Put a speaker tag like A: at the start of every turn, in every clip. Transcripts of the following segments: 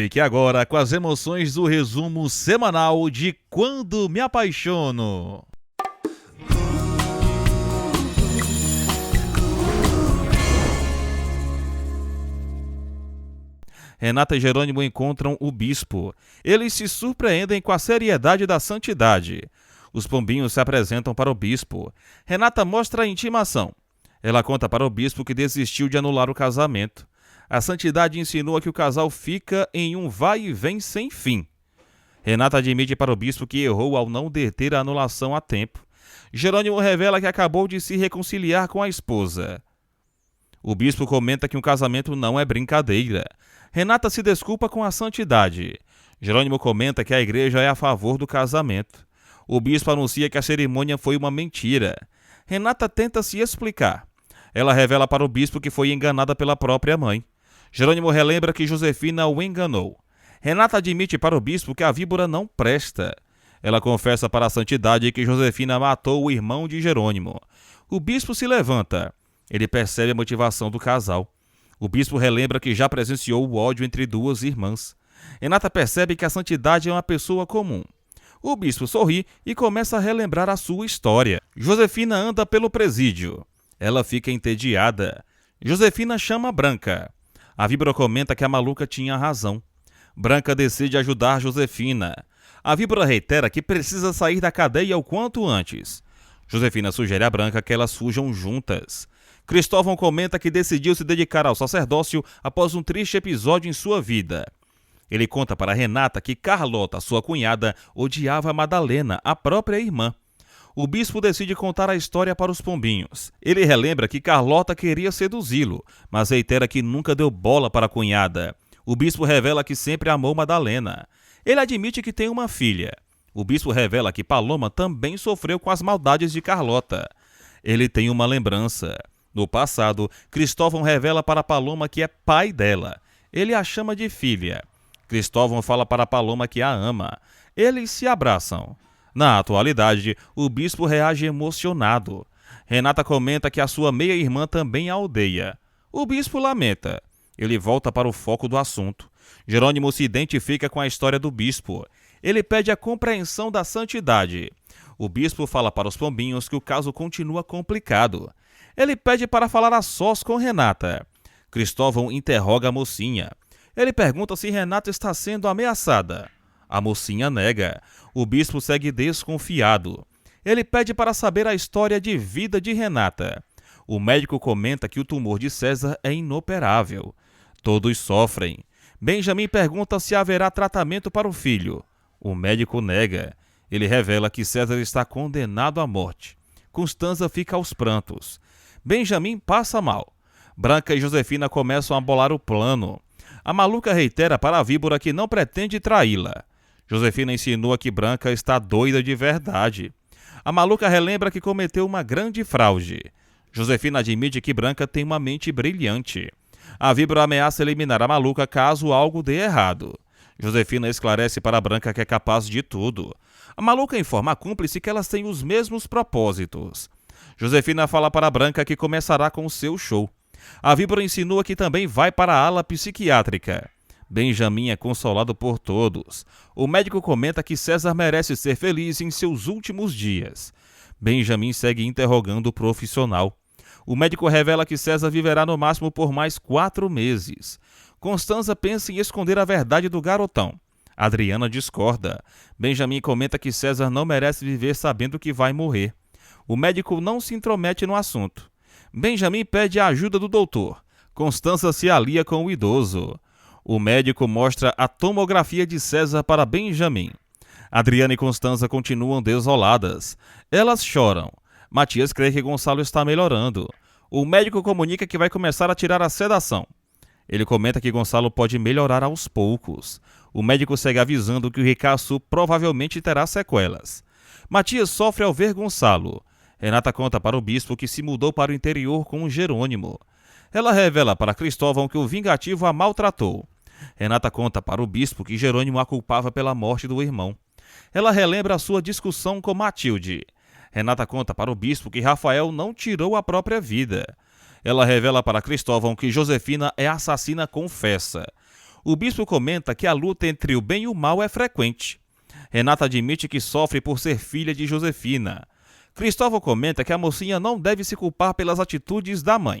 A: Fique agora com as emoções do resumo semanal de Quando Me Apaixono. Renata e Jerônimo encontram o bispo. Eles se surpreendem com a seriedade da santidade. Os pombinhos se apresentam para o bispo. Renata mostra a intimação. Ela conta para o bispo que desistiu de anular o casamento. A santidade insinua que o casal fica em um vai e vem sem fim. Renata admite para o bispo que errou ao não deter a anulação a tempo. Jerônimo revela que acabou de se reconciliar com a esposa. O bispo comenta que um casamento não é brincadeira. Renata se desculpa com a santidade. Jerônimo comenta que a igreja é a favor do casamento. O bispo anuncia que a cerimônia foi uma mentira. Renata tenta se explicar. Ela revela para o bispo que foi enganada pela própria mãe. Jerônimo relembra que Josefina o enganou. Renata admite para o bispo que a víbora não presta. Ela confessa para a santidade que Josefina matou o irmão de Jerônimo. O bispo se levanta. Ele percebe a motivação do casal. O bispo relembra que já presenciou o ódio entre duas irmãs. Renata percebe que a santidade é uma pessoa comum. O bispo sorri e começa a relembrar a sua história. Josefina anda pelo presídio. Ela fica entediada. Josefina chama Branca. A víbora comenta que a maluca tinha razão. Branca decide ajudar Josefina. A víbora reitera que precisa sair da cadeia o quanto antes. Josefina sugere a Branca que elas fujam juntas. Cristóvão comenta que decidiu se dedicar ao sacerdócio após um triste episódio em sua vida. Ele conta para Renata que Carlota, sua cunhada, odiava Madalena, a própria irmã. O bispo decide contar a história para os pombinhos. Ele relembra que Carlota queria seduzi-lo, mas reitera que nunca deu bola para a cunhada. O bispo revela que sempre amou Madalena. Ele admite que tem uma filha. O bispo revela que Paloma também sofreu com as maldades de Carlota. Ele tem uma lembrança. No passado, Cristóvão revela para Paloma que é pai dela. Ele a chama de filha. Cristóvão fala para Paloma que a ama. Eles se abraçam. Na atualidade, o bispo reage emocionado. Renata comenta que a sua meia-irmã também a odeia. O bispo lamenta. Ele volta para o foco do assunto. Jerônimo se identifica com a história do bispo. Ele pede a compreensão da santidade. O bispo fala para os pombinhos que o caso continua complicado. Ele pede para falar a sós com Renata. Cristóvão interroga a mocinha. Ele pergunta se Renata está sendo ameaçada. A mocinha nega. O bispo segue desconfiado. Ele pede para saber a história de vida de Renata. O médico comenta que o tumor de César é inoperável. Todos sofrem. Benjamin pergunta se haverá tratamento para o filho. O médico nega. Ele revela que César está condenado à morte. Constanza fica aos prantos. Benjamin passa mal. Branca e Josefina começam a bolar o plano. A maluca reitera para a víbora que não pretende traí-la. Josefina insinua que Branca está doida de verdade. A maluca relembra que cometeu uma grande fraude. Josefina admite que Branca tem uma mente brilhante. A víbora ameaça eliminar a maluca caso algo dê errado. Josefina esclarece para Branca que é capaz de tudo. A maluca informa a cúmplice que elas têm os mesmos propósitos. Josefina fala para Branca que começará com o seu show. A víbora insinua que também vai para a ala psiquiátrica. Benjamin é consolado por todos. O médico comenta que César merece ser feliz em seus últimos dias. Benjamin segue interrogando o profissional. O médico revela que César viverá no máximo por mais 4 meses. Constanza pensa em esconder a verdade do garotão. Adriana discorda. Benjamin comenta que César não merece viver sabendo que vai morrer. O médico não se intromete no assunto. Benjamin pede a ajuda do doutor. Constanza se alia com o idoso. O médico mostra a tomografia de César para Benjamin. Adriana e Constanza continuam desoladas. Elas choram. Matias crê que Gonçalo está melhorando. O médico comunica que vai começar a tirar a sedação. Ele comenta que Gonçalo pode melhorar aos poucos. O médico segue avisando que o Ricaçu provavelmente terá sequelas. Matias sofre ao ver Gonçalo. Renata conta para o bispo que se mudou para o interior com Jerônimo. Ela revela para Cristóvão que o vingativo a maltratou. Renata conta para o bispo que Jerônimo a culpava pela morte do irmão. Ela relembra a sua discussão com Matilde. Renata conta para o bispo que Rafael não tirou a própria vida. Ela revela para Cristóvão que Josefina é assassina confessa. O bispo comenta que a luta entre o bem e o mal é frequente. Renata admite que sofre por ser filha de Josefina. Cristóvão comenta que a mocinha não deve se culpar pelas atitudes da mãe.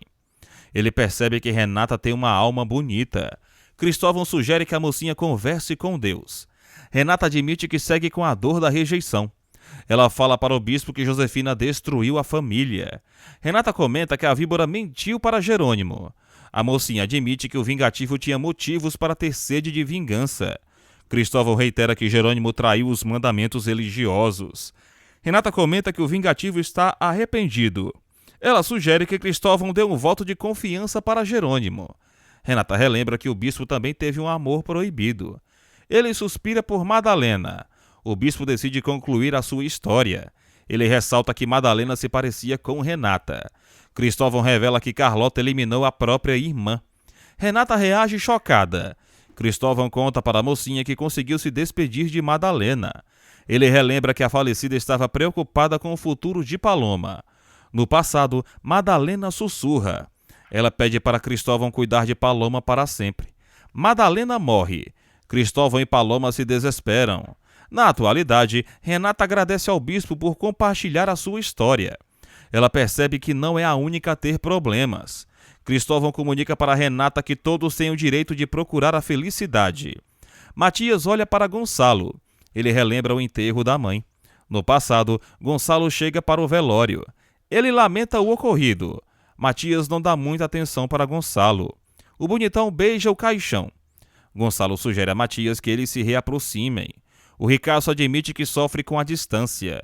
A: Ele percebe que Renata tem uma alma bonita. Cristóvão sugere que a mocinha converse com Deus. Renata admite que segue com a dor da rejeição. Ela fala para o bispo que Josefina destruiu a família. Renata comenta que a víbora mentiu para Jerônimo. A mocinha admite que o vingativo tinha motivos para ter sede de vingança. Cristóvão reitera que Jerônimo traiu os mandamentos religiosos. Renata comenta que o vingativo está arrependido. Ela sugere que Cristóvão dê um voto de confiança para Jerônimo. Renata relembra que o bispo também teve um amor proibido. Ele suspira por Madalena. O bispo decide concluir a sua história. Ele ressalta que Madalena se parecia com Renata. Cristóvão revela que Carlota eliminou a própria irmã. Renata reage chocada. Cristóvão conta para a mocinha que conseguiu se despedir de Madalena. Ele relembra que a falecida estava preocupada com o futuro de Paloma. No passado, Madalena sussurra. Ela pede para Cristóvão cuidar de Paloma para sempre. Madalena morre. Cristóvão e Paloma se desesperam. Na atualidade, Renata agradece ao bispo por compartilhar a sua história. Ela percebe que não é a única a ter problemas. Cristóvão comunica para Renata que todos têm o direito de procurar a felicidade. Matias olha para Gonçalo. Ele relembra o enterro da mãe. No passado, Gonçalo chega para o velório. Ele lamenta o ocorrido. Matias não dá muita atenção para Gonçalo. O bonitão beija o caixão. Gonçalo sugere a Matias que eles se reaproximem. O ricaço admite que sofre com a distância.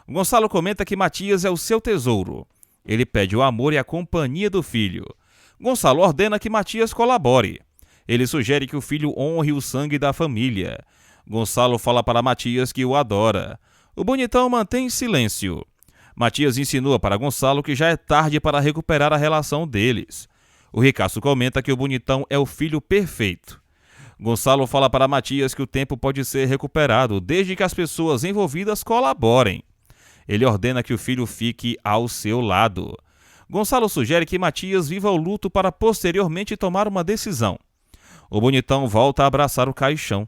A: Gonçalo comenta que Matias é o seu tesouro. Ele pede o amor e a companhia do filho. Gonçalo ordena que Matias colabore. Ele sugere que o filho honre o sangue da família. Gonçalo fala para Matias que o adora. O bonitão mantém silêncio. Matias insinua para Gonçalo que já é tarde para recuperar a relação deles. O ricaço comenta que o bonitão é o filho perfeito. Gonçalo fala para Matias que o tempo pode ser recuperado desde que as pessoas envolvidas colaborem. Ele ordena que o filho fique ao seu lado. Gonçalo sugere que Matias viva o luto para posteriormente tomar uma decisão. O bonitão volta a abraçar o caixão.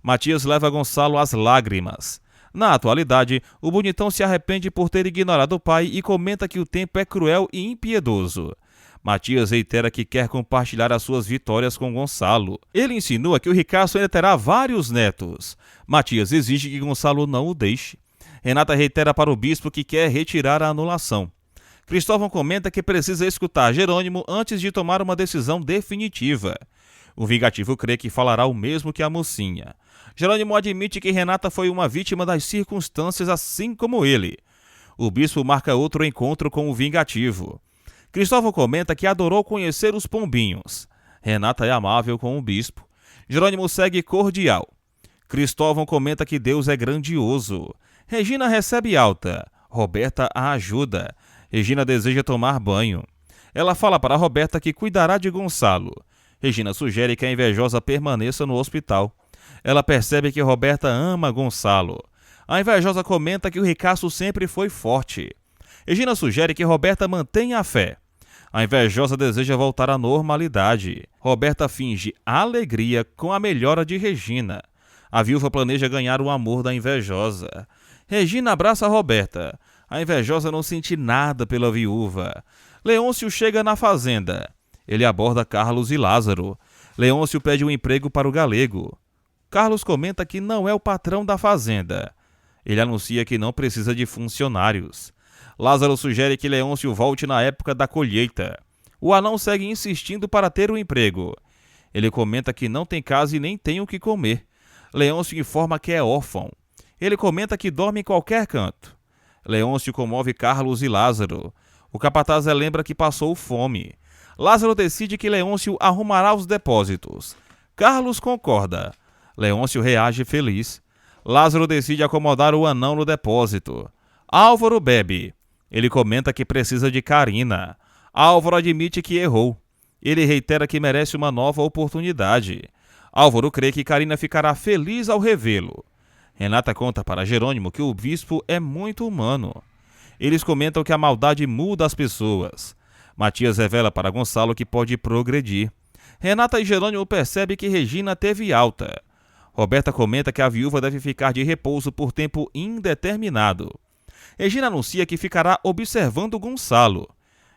A: Matias leva Gonçalo às lágrimas. Na atualidade, o bonitão se arrepende por ter ignorado o pai e comenta que o tempo é cruel e impiedoso. Matias reitera que quer compartilhar as suas vitórias com Gonçalo. Ele insinua que o ricaço ainda terá vários netos. Matias exige que Gonçalo não o deixe. Renata reitera para o bispo que quer retirar a anulação. Cristóvão comenta que precisa escutar Jerônimo antes de tomar uma decisão definitiva. O vingativo crê que falará o mesmo que a mocinha. Jerônimo admite que Renata foi uma vítima das circunstâncias assim como ele. O bispo marca outro encontro com o vingativo. Cristóvão comenta que adorou conhecer os pombinhos. Renata é amável com o bispo. Jerônimo segue cordial. Cristóvão comenta que Deus é grandioso. Regina recebe alta. Roberta a ajuda. Regina deseja tomar banho. Ela fala para Roberta que cuidará de Gonçalo. Regina sugere que a invejosa permaneça no hospital. Ela percebe que Roberta ama Gonçalo. A invejosa comenta que o ricaço sempre foi forte. Regina sugere que Roberta mantenha a fé. A invejosa deseja voltar à normalidade. Roberta finge alegria com a melhora de Regina. A viúva planeja ganhar o amor da invejosa. Regina abraça Roberta. A invejosa não sente nada pela viúva. Leôncio chega na fazenda. Ele aborda Carlos e Lázaro. Leôncio pede um emprego para o galego. Carlos comenta que não é o patrão da fazenda. Ele anuncia que não precisa de funcionários. Lázaro sugere que Leôncio volte na época da colheita. O anão segue insistindo para ter um emprego. Ele comenta que não tem casa e nem tem o que comer. Leôncio informa que é órfão. Ele comenta que dorme em qualquer canto. Leôncio comove Carlos e Lázaro. O capataz lembra que passou fome. Lázaro decide que Leôncio arrumará os depósitos. Carlos concorda. Leôncio reage feliz. Lázaro decide acomodar o anão no depósito. Álvaro bebe. Ele comenta que precisa de Carina. Álvaro admite que errou. Ele reitera que merece uma nova oportunidade. Álvaro crê que Carina ficará feliz ao revê-lo. Renata conta para Jerônimo que o bispo é muito humano. Eles comentam que a maldade muda as pessoas. Matias revela para Gonçalo que pode progredir. Renata e Jerônimo percebem que Regina teve alta. Roberta comenta que a viúva deve ficar de repouso por tempo indeterminado. Regina anuncia que ficará observando Gonçalo.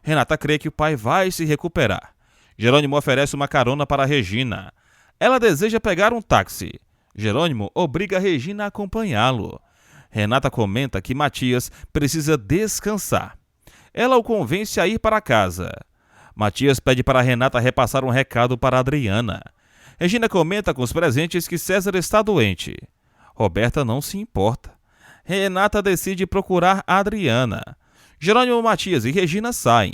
A: Renata crê que o pai vai se recuperar. Jerônimo oferece uma carona para Regina. Ela deseja pegar um táxi. Jerônimo obriga Regina a acompanhá-lo. Renata comenta que Matias precisa descansar. Ela o convence a ir para casa. Matias pede para Renata repassar um recado para Adriana. Regina comenta com os presentes que César está doente. Roberta não se importa. Renata decide procurar Adriana. Jerônimo, Matias e Regina saem.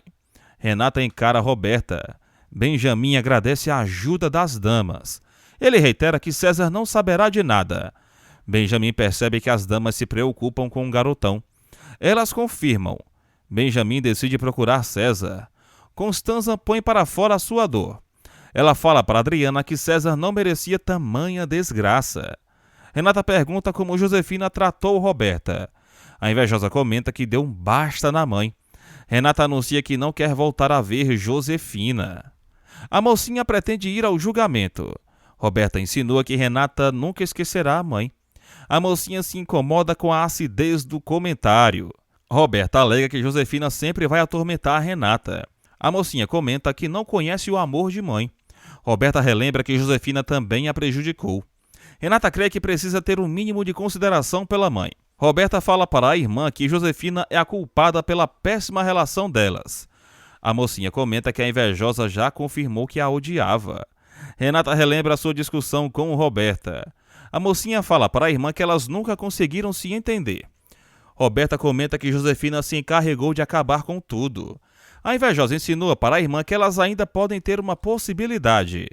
A: Renata encara Roberta. Benjamin agradece a ajuda das damas. Ele reitera que César não saberá de nada. Benjamin percebe que as damas se preocupam com o garotão. Elas confirmam. Benjamin decide procurar César. Constanza põe para fora a sua dor. Ela fala para Adriana que César não merecia tamanha desgraça. Renata pergunta como Josefina tratou Roberta. A invejosa comenta que deu um basta na mãe. Renata anuncia que não quer voltar a ver Josefina. A mocinha pretende ir ao julgamento. Roberta insinua que Renata nunca esquecerá a mãe. A mocinha se incomoda com a acidez do comentário. Roberta alega que Josefina sempre vai atormentar Renata. A mocinha comenta que não conhece o amor de mãe. Roberta relembra que Josefina também a prejudicou. Renata crê que precisa ter um mínimo de consideração pela mãe. Roberta fala para a irmã que Josefina é a culpada pela péssima relação delas. A mocinha comenta que a invejosa já confirmou que a odiava. Renata relembra sua discussão com Roberta. A mocinha fala para a irmã que elas nunca conseguiram se entender. Roberta comenta que Josefina se encarregou de acabar com tudo. A invejosa insinua para a irmã que elas ainda podem ter uma possibilidade.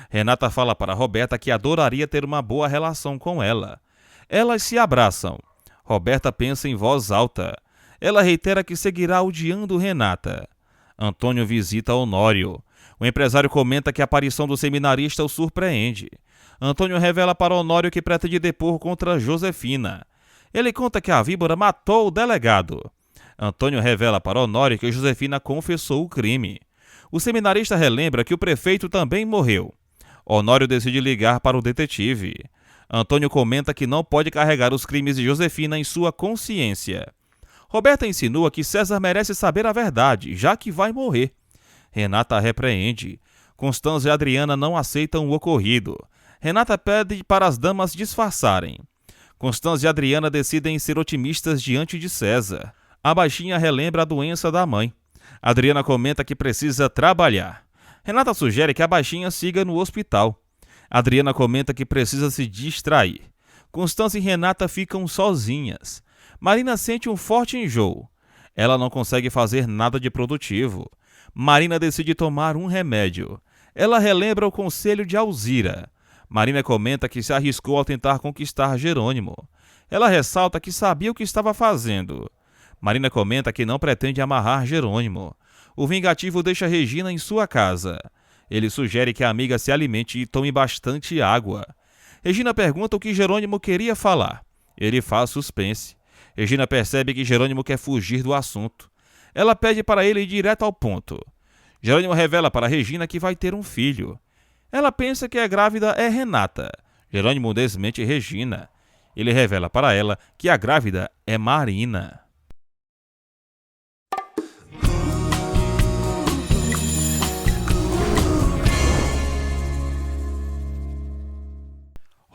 A: Renata fala para Roberta que adoraria ter uma boa relação com ela. Elas se abraçam. Roberta pensa em voz alta. Ela reitera que seguirá odiando Renata. Antônio visita Honório. O empresário comenta que a aparição do seminarista o surpreende. Antônio revela para Honório que pretende depor contra Josefina. Ele conta que a víbora matou o delegado. Antônio revela para Honório que Josefina confessou o crime. O seminarista relembra que o prefeito também morreu. Honório decide ligar para o detetive. Antônio comenta que não pode carregar os crimes de Josefina em sua consciência. Roberta insinua que César merece saber a verdade, já que vai morrer. Renata a repreende. Constanza e Adriana não aceitam o ocorrido. Renata pede para as damas disfarçarem. Constanza e Adriana decidem ser otimistas diante de César. A baixinha relembra a doença da mãe. Adriana comenta que precisa trabalhar. Renata sugere que a baixinha siga no hospital. Adriana comenta que precisa se distrair. Constança e Renata ficam sozinhas. Marina sente um forte enjoo. Ela não consegue fazer nada de produtivo. Marina decide tomar um remédio. Ela relembra o conselho de Alzira. Marina comenta que se arriscou ao tentar conquistar Jerônimo. Ela ressalta que sabia o que estava fazendo. Marina comenta que não pretende amarrar Jerônimo. O vingativo deixa Regina em sua casa. Ele sugere que a amiga se alimente e tome bastante água. Regina pergunta o que Jerônimo queria falar. Ele faz suspense. Regina percebe que Jerônimo quer fugir do assunto. Ela pede para ele ir direto ao ponto. Jerônimo revela para Regina que vai ter um filho. Ela pensa que a grávida é Renata. Jerônimo desmente Regina. Ele revela para ela que a grávida é Marina.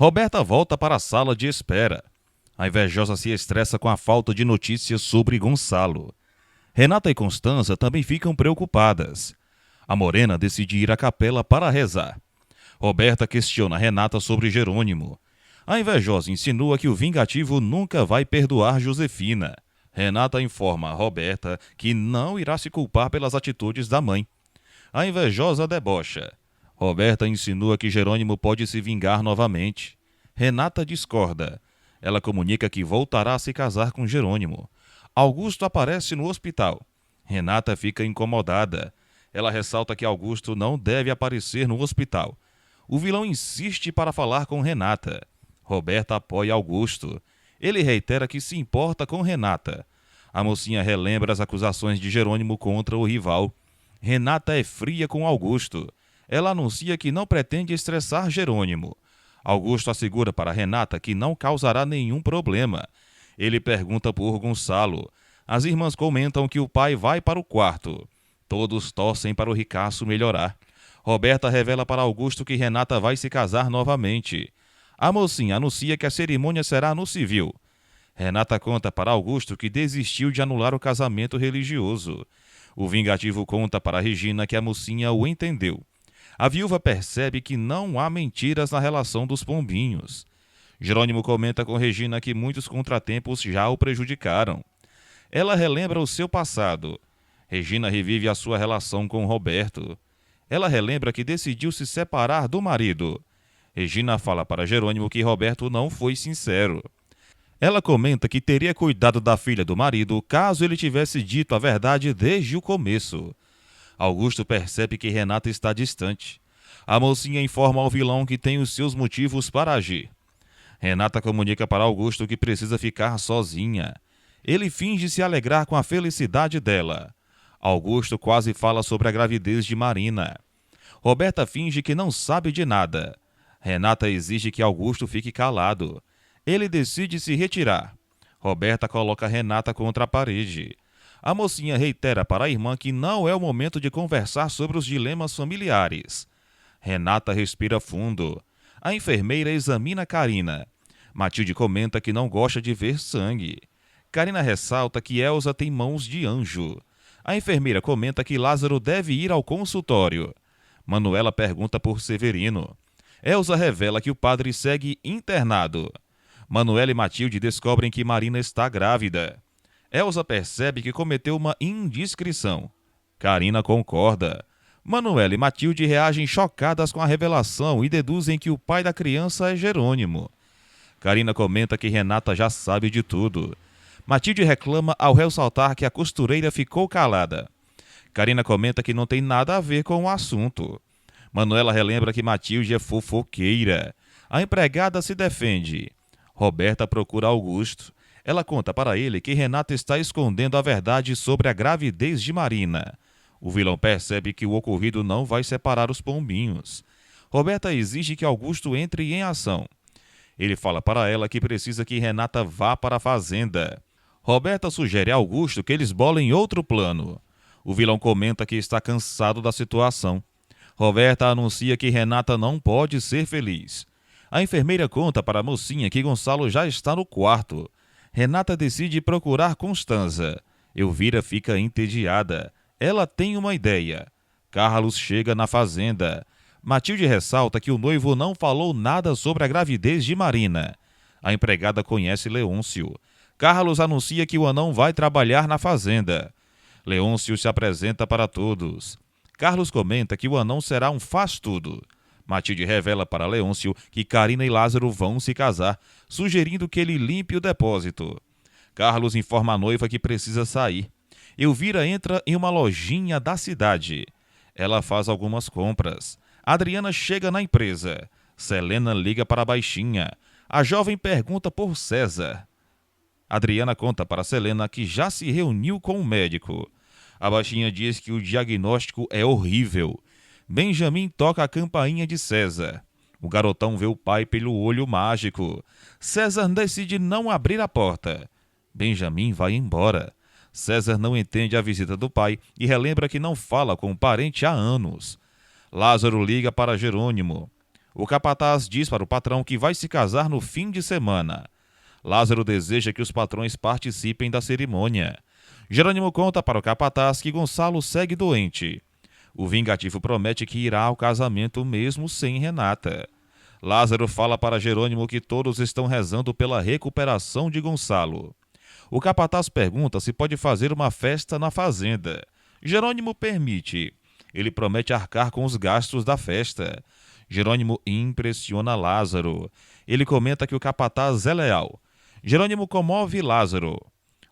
A: Roberta volta para a sala de espera. A invejosa se estressa com a falta de notícias sobre Gonçalo. Renata e Constanza também ficam preocupadas. A morena decide ir à capela para rezar. Roberta questiona Renata sobre Jerônimo. A invejosa insinua que o vingativo nunca vai perdoar Josefina. Renata informa a Roberta que não irá se culpar pelas atitudes da mãe. A invejosa debocha. Roberta insinua que Jerônimo pode se vingar novamente. Renata discorda. Ela comunica que voltará a se casar com Jerônimo. Augusto aparece no hospital. Renata fica incomodada. Ela ressalta que Augusto não deve aparecer no hospital. O vilão insiste para falar com Renata. Roberta apoia Augusto. Ele reitera que se importa com Renata. A mocinha relembra as acusações de Jerônimo contra o rival. Renata é fria com Augusto. Ela anuncia que não pretende estressar Jerônimo. Augusto assegura para Renata que não causará nenhum problema. Ele pergunta por Gonçalo. As irmãs comentam que o pai vai para o quarto. Todos torcem para o ricaço melhorar. Roberta revela para Augusto que Renata vai se casar novamente. A mocinha anuncia que a cerimônia será no civil. Renata conta para Augusto que desistiu de anular o casamento religioso. O vingativo conta para Regina que a mocinha o entendeu. A viúva percebe que não há mentiras na relação dos pombinhos. Jerônimo comenta com Regina que muitos contratempos já o prejudicaram. Ela relembra o seu passado. Regina revive a sua relação com Roberto. Ela relembra que decidiu se separar do marido. Regina fala para Jerônimo que Roberto não foi sincero. Ela comenta que teria cuidado da filha do marido caso ele tivesse dito a verdade desde o começo. Augusto percebe que Renata está distante. A mocinha informa ao vilão que tem os seus motivos para agir. Renata comunica para Augusto que precisa ficar sozinha. Ele finge se alegrar com a felicidade dela. Augusto quase fala sobre a gravidez de Marina. Roberta finge que não sabe de nada. Renata exige que Augusto fique calado. Ele decide se retirar. Roberta coloca Renata contra a parede. A mocinha reitera para a irmã que não é o momento de conversar sobre os dilemas familiares. Renata respira fundo. A enfermeira examina Carina. Matilde comenta que não gosta de ver sangue. Carina ressalta que Elsa tem mãos de anjo. A enfermeira comenta que Lázaro deve ir ao consultório. Manuela pergunta por Severino. Elsa revela que o padre segue internado. Manuela e Matilde descobrem que Marina está grávida. Elsa percebe que cometeu uma indiscrição. Carina concorda. Manuela e Matilde reagem chocadas com a revelação e deduzem que o pai da criança é Jerônimo. Carina comenta que Renata já sabe de tudo. Matilde reclama ao ressaltar que a costureira ficou calada. Carina comenta que não tem nada a ver com o assunto. Manuela relembra que Matilde é fofoqueira. A empregada se defende. Roberta procura Augusto. Ela conta para ele que Renata está escondendo a verdade sobre a gravidez de Marina. O vilão percebe que o ocorrido não vai separar os pombinhos. Roberta exige que Augusto entre em ação. Ele fala para ela que precisa que Renata vá para a fazenda. Roberta sugere a Augusto que eles bolem outro plano. O vilão comenta que está cansado da situação. Roberta anuncia que Renata não pode ser feliz. A enfermeira conta para a mocinha que Gonçalo já está no quarto. Renata decide procurar Constanza. Elvira fica entediada. Ela tem uma ideia. Carlos chega na fazenda. Matilde ressalta que o noivo não falou nada sobre a gravidez de Marina. A empregada conhece Leôncio. Carlos anuncia que o anão vai trabalhar na fazenda. Leôncio se apresenta para todos. Carlos comenta que o anão será um faz-tudo. Matilde revela para Leôncio que Carina e Lázaro vão se casar, sugerindo que ele limpe o depósito. Carlos informa a noiva que precisa sair. Elvira entra em uma lojinha da cidade. Ela faz algumas compras. Adriana chega na empresa. Selena liga para a baixinha. A jovem pergunta por César. Adriana conta para Selena que já se reuniu com o médico. A baixinha diz que o diagnóstico é horrível. Benjamin toca a campainha de César. O garotão vê o pai pelo olho mágico. César decide não abrir a porta. Benjamin vai embora. César não entende a visita do pai e relembra que não fala com o parente há anos. Lázaro liga para Jerônimo. O capataz diz para o patrão que vai se casar no fim de semana. Lázaro deseja que os patrões participem da cerimônia. Jerônimo conta para o capataz que Gonçalo segue doente. O vingativo promete que irá ao casamento mesmo sem Renata. Lázaro fala para Jerônimo que todos estão rezando pela recuperação de Gonçalo. O capataz pergunta se pode fazer uma festa na fazenda. Jerônimo permite. Ele promete arcar com os gastos da festa. Jerônimo impressiona Lázaro. Ele comenta que o capataz é leal. Jerônimo comove Lázaro.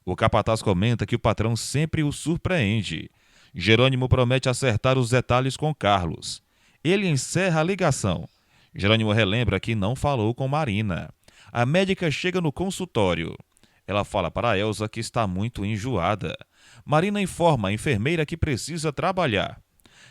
A: O capataz comenta que o patrão sempre o surpreende. Jerônimo promete acertar os detalhes com Carlos. Ele encerra a ligação. Jerônimo relembra que não falou com Marina. A médica chega no consultório. Ela fala para Elsa que está muito enjoada. Marina informa a enfermeira que precisa trabalhar.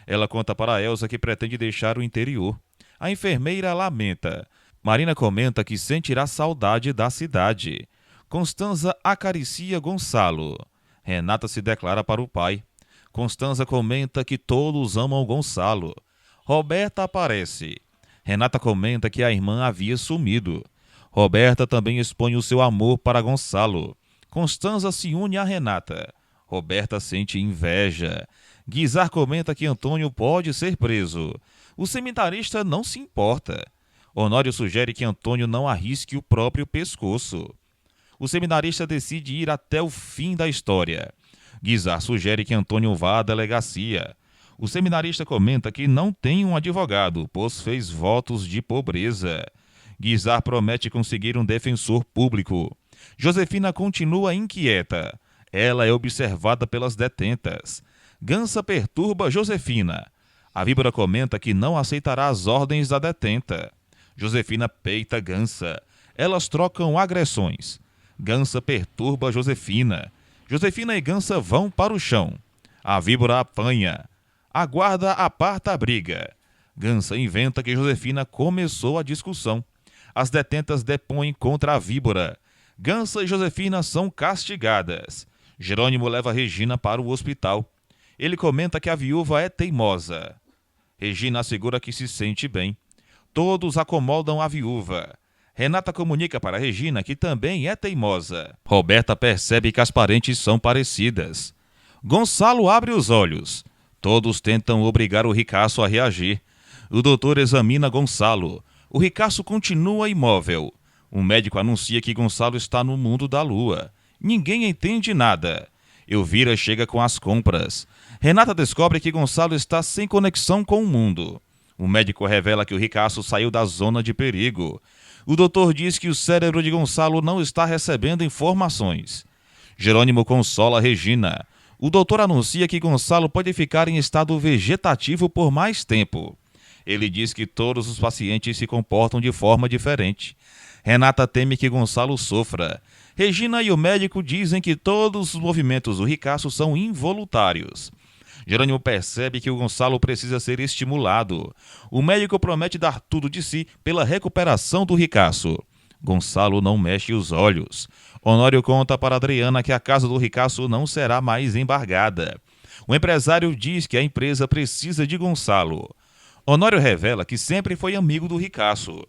A: Ela conta para Elsa que pretende deixar o interior. A enfermeira lamenta. Marina comenta que sentirá saudade da cidade. Constanza acaricia Gonçalo. Renata se declara para o pai. Constanza comenta que todos amam Gonçalo. Roberta aparece. Renata comenta que a irmã havia sumido. Roberta também expõe o seu amor para Gonçalo. Constanza se une a Renata. Roberta sente inveja. Guizar comenta que Antônio pode ser preso. O seminarista não se importa. Honório sugere que Antônio não arrisque o próprio pescoço. O seminarista decide ir até o fim da história. Guizar sugere que Antônio vá à delegacia. O seminarista comenta que não tem um advogado, pois fez votos de pobreza. Guizar promete conseguir um defensor público. Josefina continua inquieta. Ela é observada pelas detentas. Gansa perturba Josefina. A víbora comenta que não aceitará as ordens da detenta. Josefina peita Gansa. Elas trocam agressões. Gansa perturba Josefina. Josefina e Gansa vão para o chão. A víbora apanha. A guarda aparta a briga. Gansa inventa que Josefina começou a discussão. As detentas depõem contra a víbora. Gansa e Josefina são castigadas. Jerônimo leva Regina para o hospital. Ele comenta que a viúva é teimosa. Regina assegura que se sente bem. Todos acomodam a viúva. Renata comunica para Regina que também é teimosa. Roberta percebe que as parentes são parecidas. Gonçalo abre os olhos. Todos tentam obrigar o ricaço a reagir. O doutor examina Gonçalo. O ricaço continua imóvel. Um médico anuncia que Gonçalo está no mundo da lua. Ninguém entende nada. Elvira chega com as compras. Renata descobre que Gonçalo está sem conexão com o mundo. O médico revela que o ricaço saiu da zona de perigo. O doutor diz que o cérebro de Gonçalo não está recebendo informações. Jerônimo consola Regina. O doutor anuncia que Gonçalo pode ficar em estado vegetativo por mais tempo. Ele diz que todos os pacientes se comportam de forma diferente. Renata teme que Gonçalo sofra. Regina e o médico dizem que todos os movimentos do ricaço são involuntários. Jerônimo percebe que o Gonçalo precisa ser estimulado. O médico promete dar tudo de si pela recuperação do ricaço. Gonçalo não mexe os olhos. Honório conta para Adriana que a casa do ricaço não será mais embargada. O empresário diz que a empresa precisa de Gonçalo. Honório revela que sempre foi amigo do ricaço.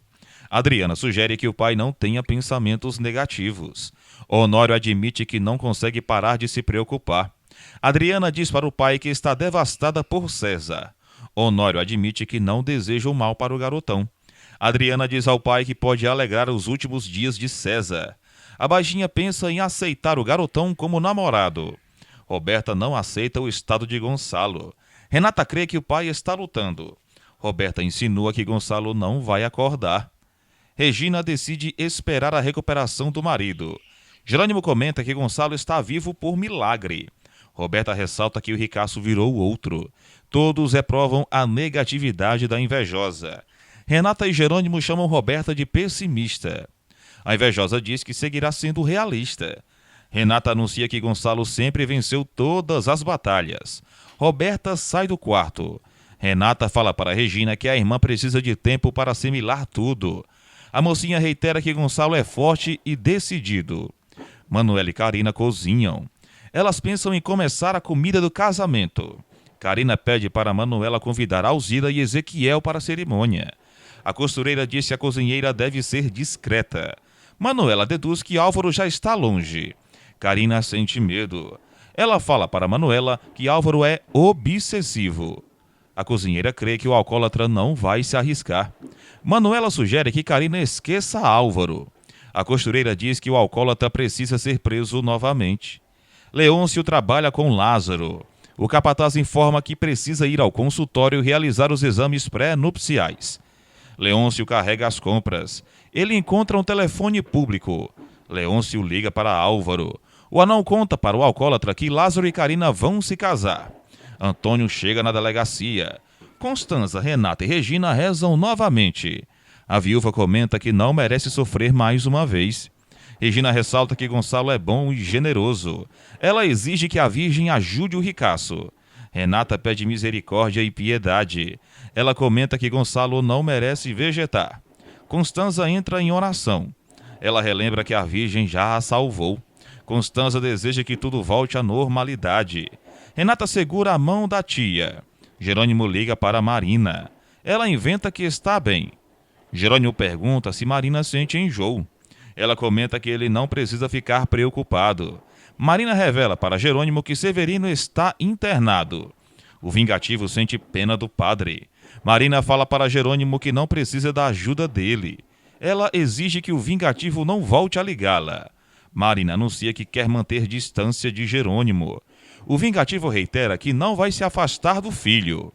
A: Adriana sugere que o pai não tenha pensamentos negativos. Honório admite que não consegue parar de se preocupar. Adriana diz para o pai que está devastada por César. Honório admite que não deseja o mal para o garotão. Adriana diz ao pai que pode alegrar os últimos dias de César. A baixinha pensa em aceitar o garotão como namorado. Roberta não aceita o estado de Gonçalo. Renata crê que o pai está lutando. Roberta insinua que Gonçalo não vai acordar. Regina decide esperar a recuperação do marido. Jerônimo comenta que Gonçalo está vivo por milagre. Roberta ressalta que o ricaço virou outro. Todos reprovam a negatividade da invejosa. Renata e Jerônimo chamam Roberta de pessimista. A invejosa diz que seguirá sendo realista. Renata anuncia que Gonçalo sempre venceu todas as batalhas. Roberta sai do quarto. Renata fala para Regina que a irmã precisa de tempo para assimilar tudo. A mocinha reitera que Gonçalo é forte e decidido. Manuela e Carina cozinham. Elas pensam em começar a comida do casamento. Carina pede para Manuela convidar Alzira e Ezequiel para a cerimônia. A costureira diz que a cozinheira deve ser discreta. Manuela deduz que Álvaro já está longe. Carina sente medo. Ela fala para Manuela que Álvaro é obsessivo. A cozinheira crê que o alcoólatra não vai se arriscar. Manuela sugere que Carina esqueça Álvaro. A costureira diz que o alcoólatra precisa ser preso novamente. Leôncio trabalha com Lázaro. O capataz informa que precisa ir ao consultório realizar os exames pré-nupciais. Leôncio carrega as compras. Ele encontra um telefone público. Leôncio liga para Álvaro. O anão conta para o alcoólatra que Lázaro e Carina vão se casar. Antônio chega na delegacia. Constanza, Renata e Regina rezam novamente. A viúva comenta que não merece sofrer mais uma vez. Regina ressalta que Gonçalo é bom e generoso. Ela exige que a Virgem ajude o ricaço. Renata pede misericórdia e piedade. Ela comenta que Gonçalo não merece vegetar. Constanza entra em oração. Ela relembra que a Virgem já a salvou. Constanza deseja que tudo volte à normalidade. Renata segura a mão da tia. Jerônimo liga para Marina. Ela inventa que está bem. Jerônimo pergunta se Marina sente enjoo. Ela comenta que ele não precisa ficar preocupado. Marina revela para Jerônimo que Severino está internado. O vingativo sente pena do padre. Marina fala para Jerônimo que não precisa da ajuda dele. Ela exige que o vingativo não volte a ligá-la. Marina anuncia que quer manter distância de Jerônimo. O vingativo reitera que não vai se afastar do filho.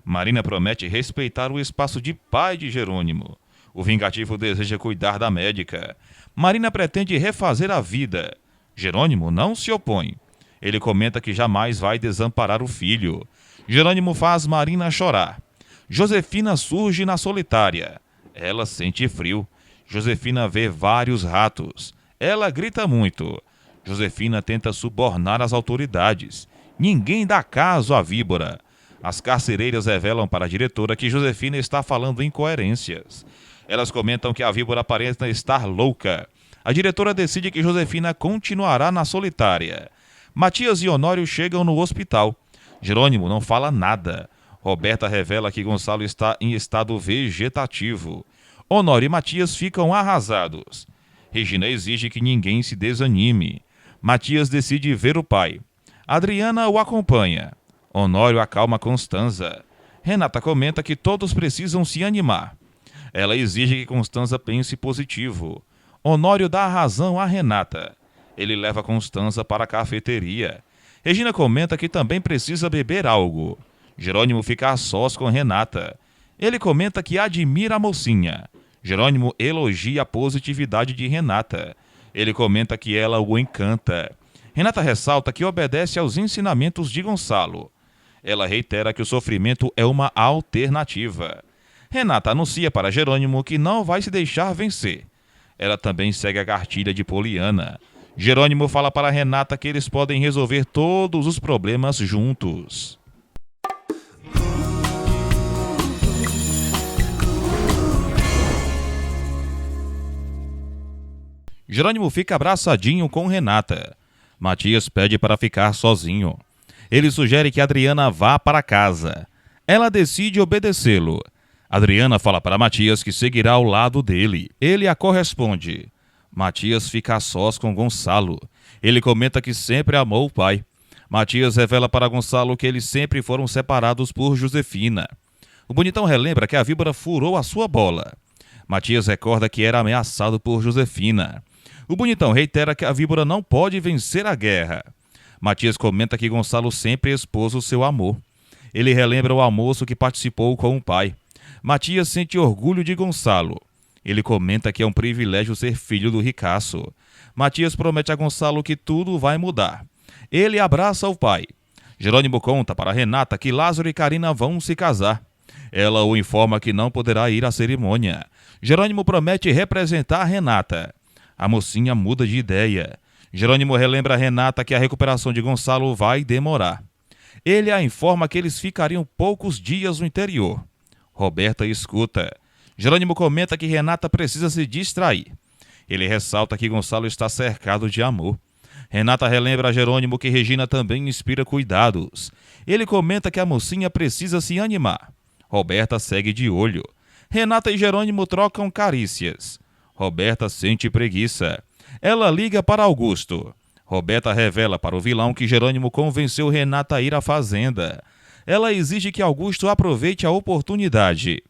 A: Marina promete respeitar o espaço de pai de Jerônimo. O vingativo deseja cuidar da médica. Marina pretende refazer a vida. Jerônimo não se opõe. Ele comenta que jamais vai desamparar o filho. Jerônimo faz Marina chorar. Josefina surge na solitária. Ela sente frio. Josefina vê vários ratos. Ela grita muito. Josefina tenta subornar as autoridades. Ninguém dá caso à víbora. As carcereiras revelam para a diretora que Josefina está falando incoerências. Elas comentam que a víbora aparenta estar louca. A diretora decide que Josefina continuará na solitária. Matias e Honório chegam no hospital. Jerônimo não fala nada. Roberta revela que Gonçalo está em estado vegetativo. Honório e Matias ficam arrasados. Regina exige que ninguém se desanime. Matias decide ver o pai. Adriana o acompanha. Honório acalma Constanza. Renata comenta que todos precisam se animar. Ela exige que Constanza pense positivo. Honório dá razão a Renata. Ele leva Constanza para a cafeteria. Regina comenta que também precisa beber algo. Jerônimo fica a sós com Renata. Ele comenta que admira a mocinha. Jerônimo elogia a positividade de Renata. Ele comenta que ela o encanta. Renata ressalta que obedece aos ensinamentos de Gonçalo. Ela reitera que o sofrimento é uma alternativa. Renata anuncia para Jerônimo que não vai se deixar vencer. Ela também segue a cartilha de Poliana. Jerônimo fala para Renata que eles podem resolver todos os problemas juntos. Jerônimo fica abraçadinho com Renata. Matias pede para ficar sozinho. Ele sugere que Adriana vá para casa. Ela decide obedecê-lo. Adriana fala para Matias que seguirá ao lado dele. Ele a corresponde. Matias fica a sós com Gonçalo. Ele comenta que sempre amou o pai. Matias revela para Gonçalo que eles sempre foram separados por Josefina. O bonitão relembra que a víbora furou a sua bola. Matias recorda que era ameaçado por Josefina. O bonitão reitera que a víbora não pode vencer a guerra. Matias comenta que Gonçalo sempre expôs o seu amor. Ele relembra o almoço que participou com o pai. Matias sente orgulho de Gonçalo. Ele comenta que é um privilégio ser filho do ricaço. Matias promete a Gonçalo que tudo vai mudar. Ele abraça o pai. Jerônimo conta para Renata que Lázaro e Carina vão se casar. Ela o informa que não poderá ir à cerimônia. Jerônimo promete representar Renata. A mocinha muda de ideia. Jerônimo relembra a Renata que a recuperação de Gonçalo vai demorar. Ele a informa que eles ficariam poucos dias no interior. Roberta escuta. Jerônimo comenta que Renata precisa se distrair. Ele ressalta que Gonçalo está cercado de amor. Renata relembra a Jerônimo que Regina também inspira cuidados. Ele comenta que a mocinha precisa se animar. Roberta segue de olho. Renata e Jerônimo trocam carícias. Roberta sente preguiça. Ela liga para Augusto. Roberta revela para o vilão que Jerônimo convenceu Renata a ir à fazenda. Ela exige que Augusto aproveite a oportunidade.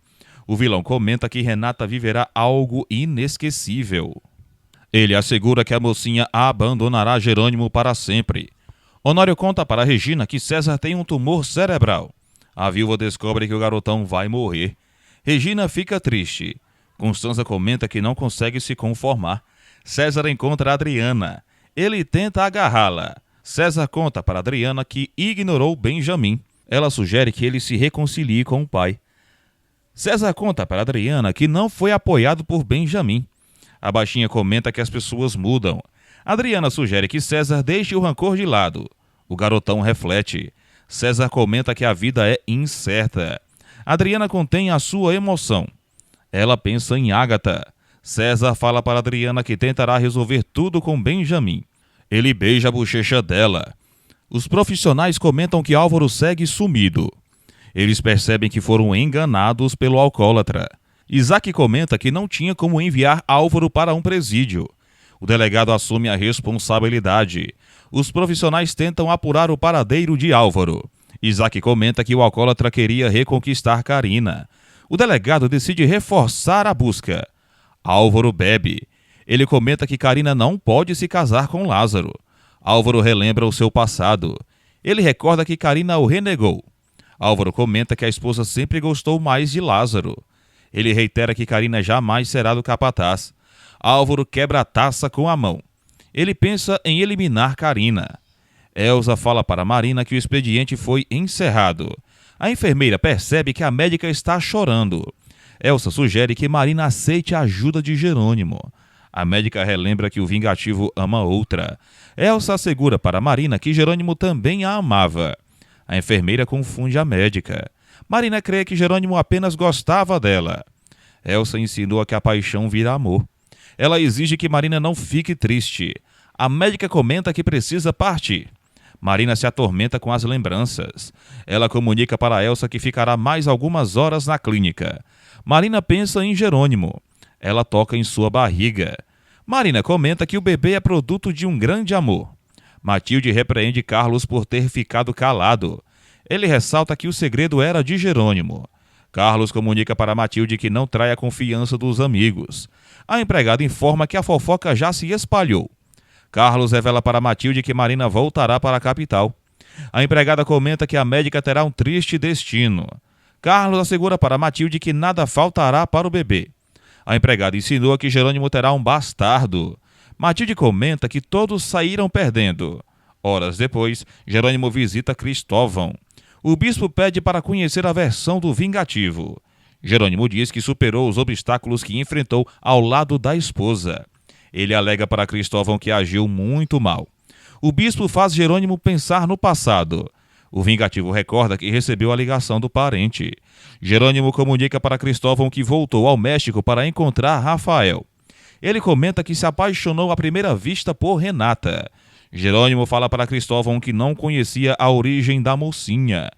A: O vilão comenta que Renata viverá algo inesquecível. Ele assegura que a mocinha abandonará Jerônimo para sempre. Honório conta para Regina que César tem um tumor cerebral. A viúva descobre que o garotão vai morrer. Regina fica triste. Constanza comenta que não consegue se conformar. César encontra Adriana. Ele tenta agarrá-la. César conta para Adriana que ignorou Benjamin. Ela sugere que ele se reconcilie com o pai. César conta para Adriana que não foi apoiado por Benjamin. A baixinha comenta que as pessoas mudam. Adriana sugere que César deixe o rancor de lado. O garotão reflete. César comenta que a vida é incerta. Adriana contém a sua emoção. Ela pensa em Ágata. César fala para Adriana que tentará resolver tudo com Benjamin. Ele beija a bochecha dela. Os profissionais comentam que Álvaro segue sumido. Eles percebem que foram enganados pelo alcoólatra. Isaac comenta que não tinha como enviar Álvaro para um presídio. O delegado assume a responsabilidade. Os profissionais tentam apurar o paradeiro de Álvaro. Isaac comenta que o alcoólatra queria reconquistar Carina. O delegado decide reforçar a busca. Álvaro bebe. Ele comenta que Carina não pode se casar com Lázaro. Álvaro relembra o seu passado. Ele recorda que Carina o renegou. Álvaro comenta que a esposa sempre gostou mais de Lázaro. Ele reitera que Carina jamais será do capataz. Álvaro quebra a taça com a mão. Ele pensa em eliminar Carina. Elza fala para Marina que o expediente foi encerrado. A enfermeira percebe que a médica está chorando. Elsa sugere que Marina aceite a ajuda de Jerônimo. A médica relembra que o vingativo ama outra. Elsa assegura para Marina que Jerônimo também a amava. A enfermeira confunde a médica. Marina crê que Jerônimo apenas gostava dela. Elsa insinua que a paixão vira amor. Ela exige que Marina não fique triste. A médica comenta que precisa partir. Marina se atormenta com as lembranças. Ela comunica para Elsa que ficará mais algumas horas na clínica. Marina pensa em Jerônimo. Ela toca em sua barriga. Marina comenta que o bebê é produto de um grande amor. Matilde repreende Carlos por ter ficado calado. Ele ressalta que o segredo era de Jerônimo. Carlos comunica para Matilde que não trai a confiança dos amigos. A empregada informa que a fofoca já se espalhou. Carlos revela para Matilde que Marina voltará para a capital. A empregada comenta que a médica terá um triste destino. Carlos assegura para Matilde que nada faltará para o bebê. A empregada insinua que Jerônimo terá um bastardo. Matilde comenta que todos saíram perdendo. Horas depois, Jerônimo visita Cristóvão. O bispo pede para conhecer a versão do vingativo. Jerônimo diz que superou os obstáculos que enfrentou ao lado da esposa. Ele alega para Cristóvão que agiu muito mal. O bispo faz Jerônimo pensar no passado. O vingativo recorda que recebeu a ligação do parente. Jerônimo comunica para Cristóvão que voltou ao México para encontrar Rafael. Ele comenta que se apaixonou à primeira vista por Renata. Jerônimo fala para Cristóvão que não conhecia a origem da mocinha.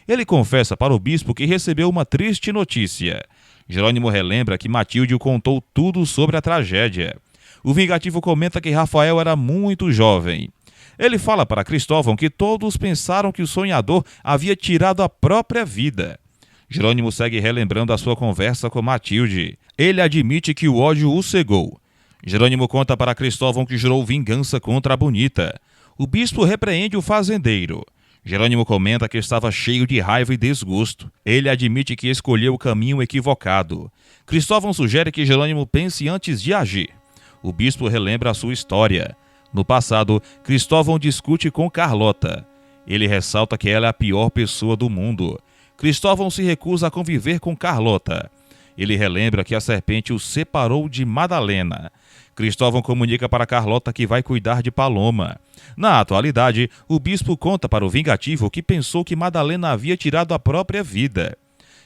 A: Ele confessa para o bispo que recebeu uma triste notícia. Jerônimo relembra que Matilde contou tudo sobre a tragédia. O vingativo comenta que Rafael era muito jovem. Ele fala para Cristóvão que todos pensaram que o sonhador havia tirado a própria vida. Jerônimo segue relembrando a sua conversa com Matilde. Ele admite que o ódio o cegou. Jerônimo conta para Cristóvão que jurou vingança contra a bonita. O bispo repreende o fazendeiro. Jerônimo comenta que estava cheio de raiva e desgosto. Ele admite que escolheu o caminho equivocado. Cristóvão sugere que Jerônimo pense antes de agir. O bispo relembra a sua história. No passado, Cristóvão discute com Carlota. Ele ressalta que ela é a pior pessoa do mundo. Cristóvão se recusa a conviver com Carlota. Ele relembra que a serpente o separou de Madalena. Cristóvão comunica para Carlota que vai cuidar de Paloma. Na atualidade, o bispo conta para o vingativo que pensou que Madalena havia tirado a própria vida.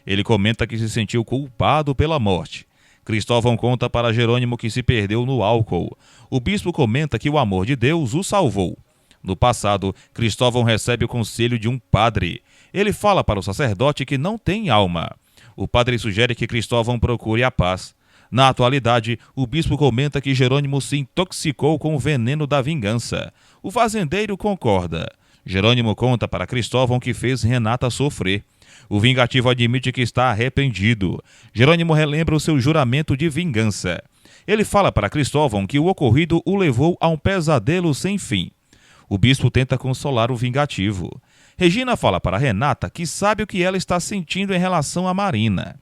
A: Ele comenta que se sentiu culpado pela morte. Cristóvão conta para Jerônimo que se perdeu no álcool. O bispo comenta que o amor de Deus o salvou. No passado, Cristóvão recebe o conselho de um padre. Ele fala para o sacerdote que não tem alma. O padre sugere que Cristóvão procure a paz. Na atualidade, o bispo comenta que Jerônimo se intoxicou com o veneno da vingança. O fazendeiro concorda. Jerônimo conta para Cristóvão que fez Renata sofrer. O vingativo admite que está arrependido. Jerônimo relembra o seu juramento de vingança. Ele fala para Cristóvão que o ocorrido o levou a um pesadelo sem fim. O bispo tenta consolar o vingativo. Regina fala para Renata que sabe o que ela está sentindo em relação a Marina.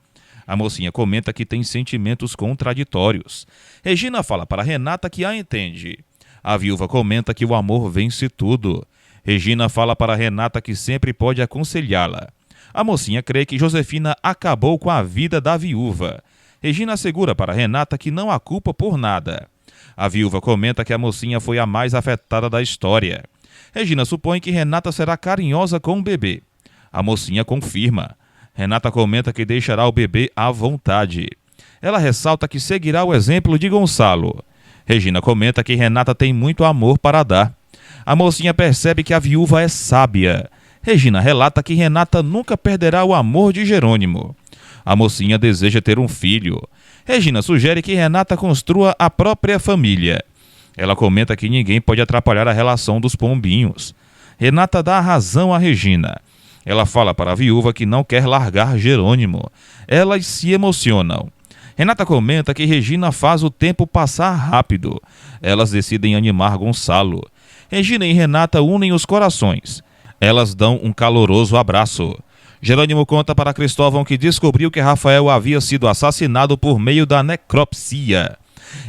A: A mocinha comenta que tem sentimentos contraditórios. Regina fala para Renata que a entende. A viúva comenta que o amor vence tudo. Regina fala para Renata que sempre pode aconselhá-la. A mocinha crê que Josefina acabou com a vida da viúva. Regina assegura para Renata que não a culpa por nada. A viúva comenta que a mocinha foi a mais afetada da história. Regina supõe que Renata será carinhosa com o bebê. A mocinha confirma. Renata comenta que deixará o bebê à vontade. Ela ressalta que seguirá o exemplo de Gonçalo. Regina comenta que Renata tem muito amor para dar. A mocinha percebe que a viúva é sábia. Regina relata que Renata nunca perderá o amor de Jerônimo. A mocinha deseja ter um filho. Regina sugere que Renata construa a própria família. Ela comenta que ninguém pode atrapalhar a relação dos pombinhos. Renata dá razão a Regina. Ela fala para a viúva que não quer largar Jerônimo. Elas se emocionam. Renata comenta que Regina faz o tempo passar rápido. Elas decidem animar Gonçalo. Regina e Renata unem os corações. Elas dão um caloroso abraço. Jerônimo conta para Cristóvão que descobriu que Rafael havia sido assassinado por meio da necropsia.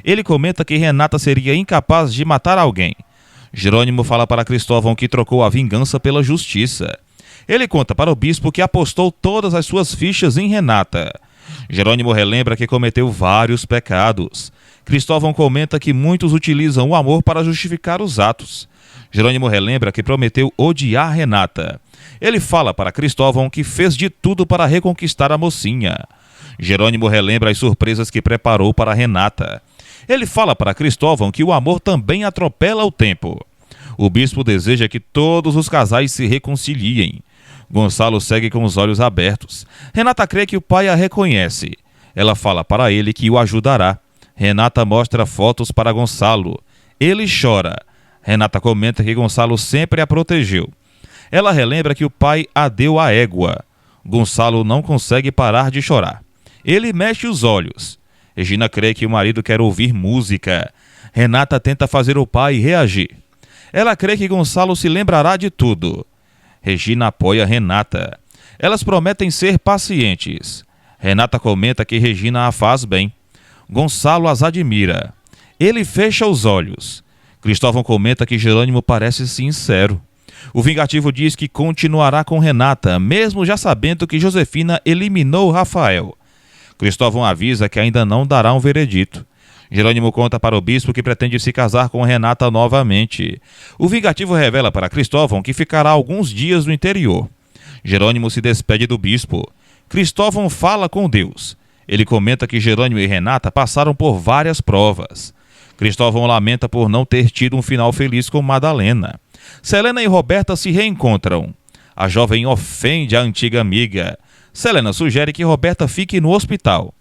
A: Ele comenta que Renata seria incapaz de matar alguém. Jerônimo fala para Cristóvão que trocou a vingança pela justiça. Ele conta para o bispo que apostou todas as suas fichas em Renata. Jerônimo relembra que cometeu vários pecados. Cristóvão comenta que muitos utilizam o amor para justificar os atos. Jerônimo relembra que prometeu odiar Renata. Ele fala para Cristóvão que fez de tudo para reconquistar a mocinha. Jerônimo relembra as surpresas que preparou para Renata. Ele fala para Cristóvão que o amor também atropela o tempo. O bispo deseja que todos os casais se reconciliem. Gonçalo segue com os olhos abertos. Renata crê que o pai a reconhece. Ela fala para ele que o ajudará. Renata mostra fotos para Gonçalo. Ele chora. Renata comenta que Gonçalo sempre a protegeu. Ela relembra que o pai a deu a égua. Gonçalo não consegue parar de chorar. Ele mexe os olhos. Regina crê que o marido quer ouvir música. Renata tenta fazer o pai reagir. Ela crê que Gonçalo se lembrará de tudo. Regina apoia Renata. Elas prometem ser pacientes. Renata comenta que Regina a faz bem. Gonçalo as admira. Ele fecha os olhos. Cristóvão comenta que Jerônimo parece sincero. O vingativo diz que continuará com Renata, mesmo já sabendo que Josefina eliminou Rafael. Cristóvão avisa que ainda não dará um veredito. Jerônimo conta para o bispo que pretende se casar com Renata novamente. O vingativo revela para Cristóvão que ficará alguns dias no interior. Jerônimo se despede do bispo. Cristóvão fala com Deus. Ele comenta que Jerônimo e Renata passaram por várias provas. Cristóvão lamenta por não ter tido um final feliz com Madalena. Selena e Roberta se reencontram. A jovem ofende a antiga amiga. Selena sugere que Roberta fique no hospital.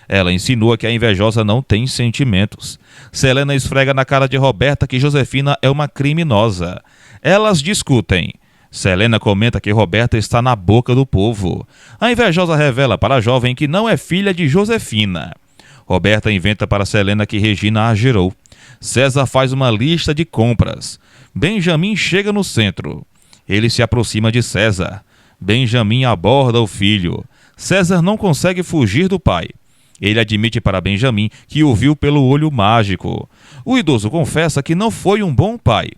A: Ela insinua que a invejosa não tem sentimentos. Selena esfrega na cara de Roberta que Josefina é uma criminosa. Elas discutem. Selena comenta que Roberta está na boca do povo. A invejosa revela para a jovem que não é filha de Josefina. Roberta inventa para Selena que Regina a gerou. César faz uma lista de compras. Benjamin chega no centro. Ele se aproxima de César. Benjamin aborda o filho. César não consegue fugir do pai. Ele admite para Benjamin que o viu pelo olho mágico. O idoso confessa que não foi um bom pai.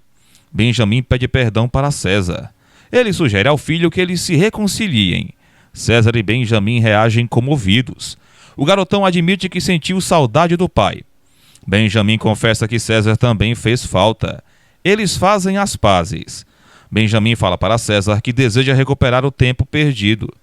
A: Benjamin pede perdão para César. Ele sugere ao filho que eles se reconciliem. César e Benjamin reagem comovidos. O garotão admite que sentiu saudade do pai. Benjamin confessa que César também fez falta. Eles fazem as pazes. Benjamin fala para César que deseja recuperar o tempo perdido.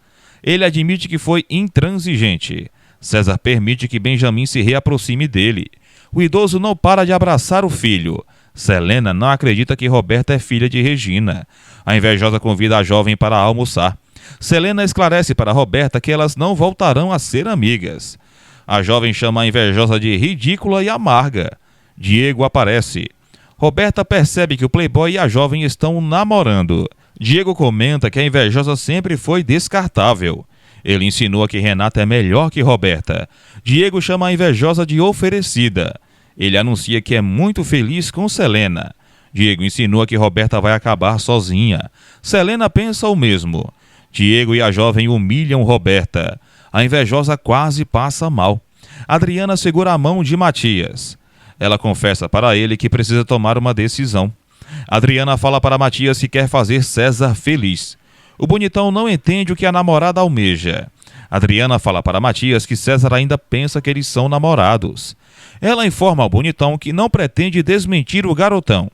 A: Ele admite que foi intransigente. César permite que Benjamin se reaproxime dele. O idoso não para de abraçar o filho. Selena não acredita que Roberta é filha de Regina. A invejosa convida a jovem para almoçar. Selena esclarece para Roberta que elas não voltarão a ser amigas. A jovem chama a invejosa de ridícula e amarga. Diego aparece. Roberta percebe que o playboy e a jovem estão namorando. Diego comenta que a invejosa sempre foi descartável. Ele insinua que Renata é melhor que Roberta. Diego chama a invejosa de oferecida. Ele anuncia que é muito feliz com Selena. Diego insinua que Roberta vai acabar sozinha. Selena pensa o mesmo. Diego e a jovem humilham Roberta. A invejosa quase passa mal. Adriana segura a mão de Matias. Ela confessa para ele que precisa tomar uma decisão. Adriana fala para Matias que quer fazer César feliz. O bonitão não entende o que a namorada almeja. Adriana fala para Matias que César ainda pensa que eles são namorados. Ela informa ao bonitão que não pretende desmentir o garotão.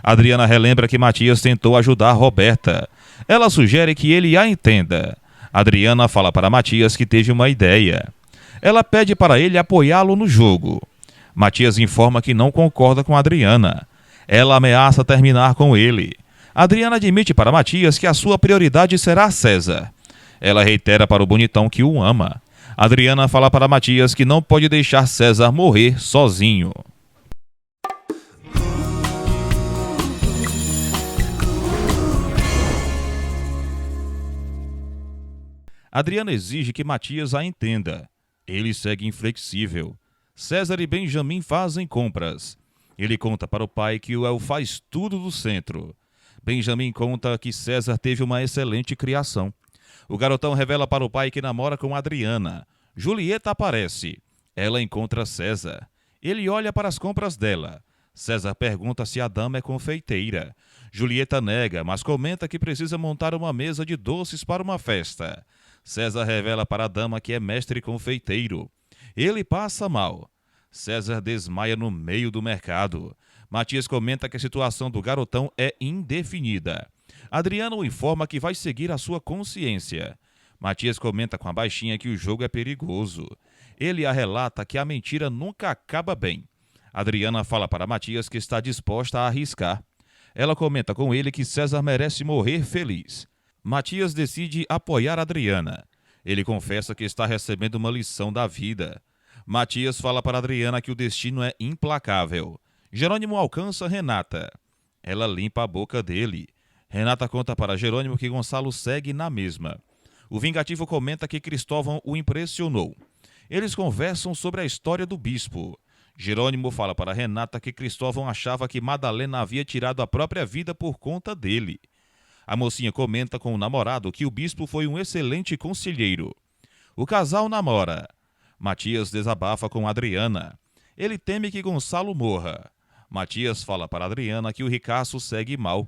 A: Adriana relembra que Matias tentou ajudar Roberta. Ela sugere que ele a entenda. Adriana fala para Matias que teve uma ideia. Ela pede para ele apoiá-lo no jogo. Matias informa que não concorda com Adriana. Ela ameaça terminar com ele. Adriana admite para Matias que a sua prioridade será César. Ela reitera para o bonitão que o ama. Adriana fala para Matias que não pode deixar César morrer sozinho. Adriana exige que Matias a entenda. Ele segue inflexível. César e Benjamin fazem compras. Ele conta para o pai que o El faz tudo do centro. Benjamin conta que César teve uma excelente criação. O garotão revela para o pai que namora com Adriana. Julieta aparece. Ela encontra César. Ele olha para as compras dela. César pergunta se a dama é confeiteira. Julieta nega, mas comenta que precisa montar uma mesa de doces para uma festa. César revela para a dama que é mestre confeiteiro. Ele passa mal. César desmaia no meio do mercado. Matias comenta que a situação do garotão é indefinida. Adriana o informa que vai seguir a sua consciência. Matias comenta com a baixinha que o jogo é perigoso. Ele a relata que a mentira nunca acaba bem. Adriana fala para Matias que está disposta a arriscar. Ela comenta com ele que César merece morrer feliz. Matias decide apoiar Adriana. Ele confessa que está recebendo uma lição da vida. Matias fala para Adriana que o destino é implacável. Jerônimo alcança Renata. Ela limpa a boca dele. Renata conta para Jerônimo que Gonçalo segue na mesma. O vingativo comenta que Cristóvão o impressionou. Eles conversam sobre a história do bispo. Jerônimo fala para Renata que Cristóvão achava que Madalena havia tirado a própria vida por conta dele. A mocinha comenta com o namorado que o bispo foi um excelente conselheiro. O casal namora. Matias desabafa com Adriana. Ele teme que Gonçalo morra. Matias fala para Adriana que o ricaço segue mal.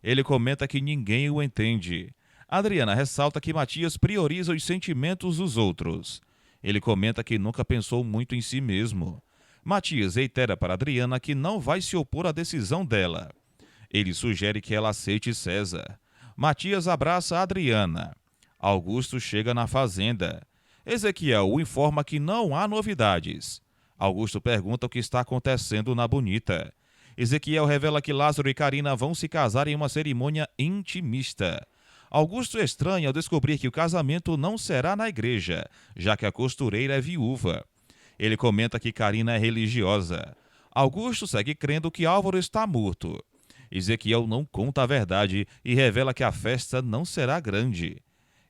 A: Ele comenta que ninguém o entende. Adriana ressalta que Matias prioriza os sentimentos dos outros. Ele comenta que nunca pensou muito em si mesmo. Matias reitera para Adriana que não vai se opor à decisão dela. Ele sugere que ela aceite César. Matias abraça Adriana. Augusto chega na fazenda. Ezequiel o informa que não há novidades. Augusto pergunta o que está acontecendo na Bonita. Ezequiel revela que Lázaro e Carina vão se casar em uma cerimônia intimista. Augusto estranha ao descobrir que o casamento não será na igreja, já que a costureira é viúva. Ele comenta que Carina é religiosa. Augusto segue crendo que Álvaro está morto. Ezequiel não conta a verdade e revela que a festa não será grande.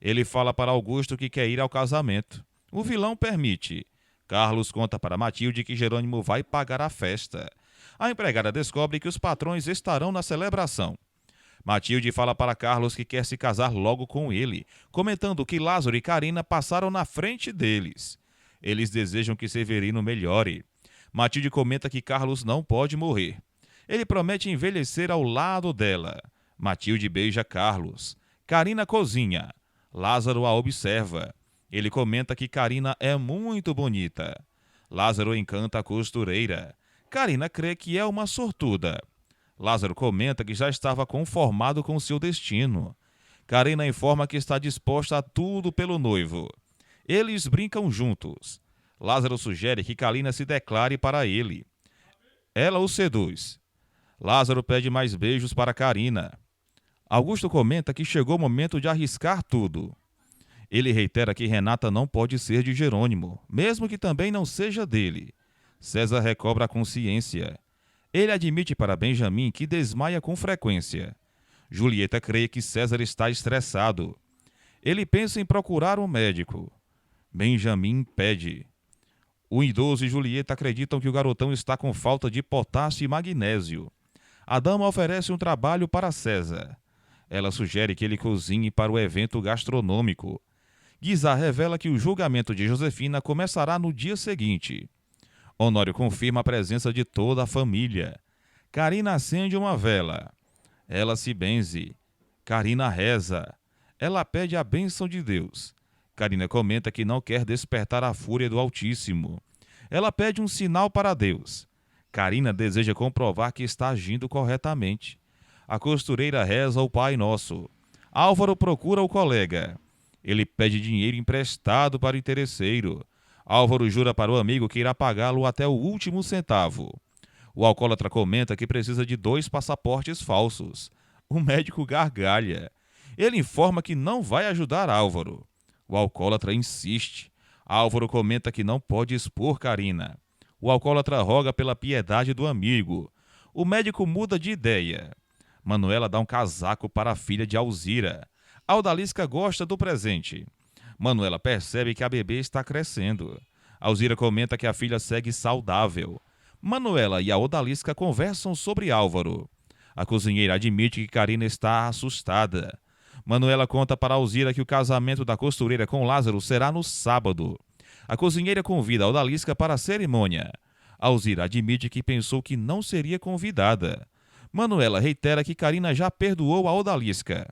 A: Ele fala para Augusto que quer ir ao casamento. O vilão permite. Carlos conta para Matilde que Jerônimo vai pagar a festa. A empregada descobre que os patrões estarão na celebração. Matilde fala para Carlos que quer se casar logo com ele, comentando que Lázaro e Carina passaram na frente deles. Eles desejam que Severino melhore. Matilde comenta que Carlos não pode morrer. Ele promete envelhecer ao lado dela. Matilde beija Carlos. Carina cozinha. Lázaro a observa. Ele comenta que Carina é muito bonita. Lázaro encanta a costureira. Carina crê que é uma sortuda. Lázaro comenta que já estava conformado com seu destino. Carina informa que está disposta a tudo pelo noivo. Eles brincam juntos. Lázaro sugere que Carina se declare para ele. Ela o seduz. Lázaro pede mais beijos para Carina. Augusto comenta que chegou o momento de arriscar tudo. Ele reitera que Renata não pode ser de Jerônimo, mesmo que também não seja dele. César recobra a consciência. Ele admite para Benjamin que desmaia com frequência. Julieta crê que César está estressado. Ele pensa em procurar um médico. Benjamin pede. O idoso e Julieta acreditam que o garotão está com falta de potássio e magnésio. A dama oferece um trabalho para César. Ela sugere que ele cozinhe para o evento gastronômico. Guizar revela que o julgamento de Josefina começará no dia seguinte. Honório confirma a presença de toda a família. Carina acende uma vela. Ela se benze. Carina reza. Ela pede a bênção de Deus. Carina comenta que não quer despertar a fúria do Altíssimo. Ela pede um sinal para Deus. Karina deseja comprovar que está agindo corretamente. A costureira reza o Pai Nosso. Álvaro procura o colega. Ele pede dinheiro emprestado para o interesseiro. Álvaro jura para o amigo que irá pagá-lo até o último centavo. O alcoólatra comenta que precisa de 2 passaportes falsos. O médico gargalha. Ele informa que não vai ajudar Álvaro. O alcoólatra insiste. Álvaro comenta que não pode expor Karina. O alcoólatra roga pela piedade do amigo. O médico muda de ideia. Manuela dá um casaco para a filha de Alzira. A odalisca gosta do presente. Manuela percebe que a bebê está crescendo. Alzira comenta que a filha segue saudável. Manuela e a odalisca conversam sobre Álvaro. A cozinheira admite que Karina está assustada. Manuela conta para Alzira que o casamento da costureira com Lázaro será no sábado. A cozinheira convida a odalisca para a cerimônia. Alzira admite que pensou que não seria convidada. Manuela reitera que Karina já perdoou a odalisca.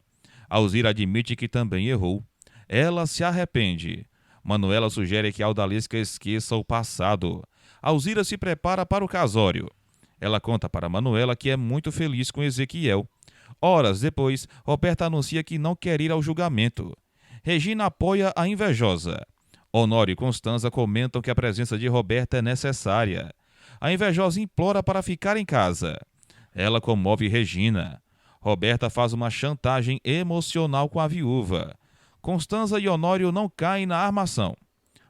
A: Alzira admite que também errou. Ela se arrepende. Manuela sugere que a odalisca esqueça o passado. Alzira se prepara para o casório. Ela conta para Manuela que é muito feliz com Ezequiel. Horas depois, Roberta anuncia que não quer ir ao julgamento. Regina apoia a invejosa. Honório e Constanza comentam que a presença de Roberta é necessária. A invejosa implora para ficar em casa. Ela comove Regina. Roberta faz uma chantagem emocional com a viúva. Constanza e Honório não caem na armação.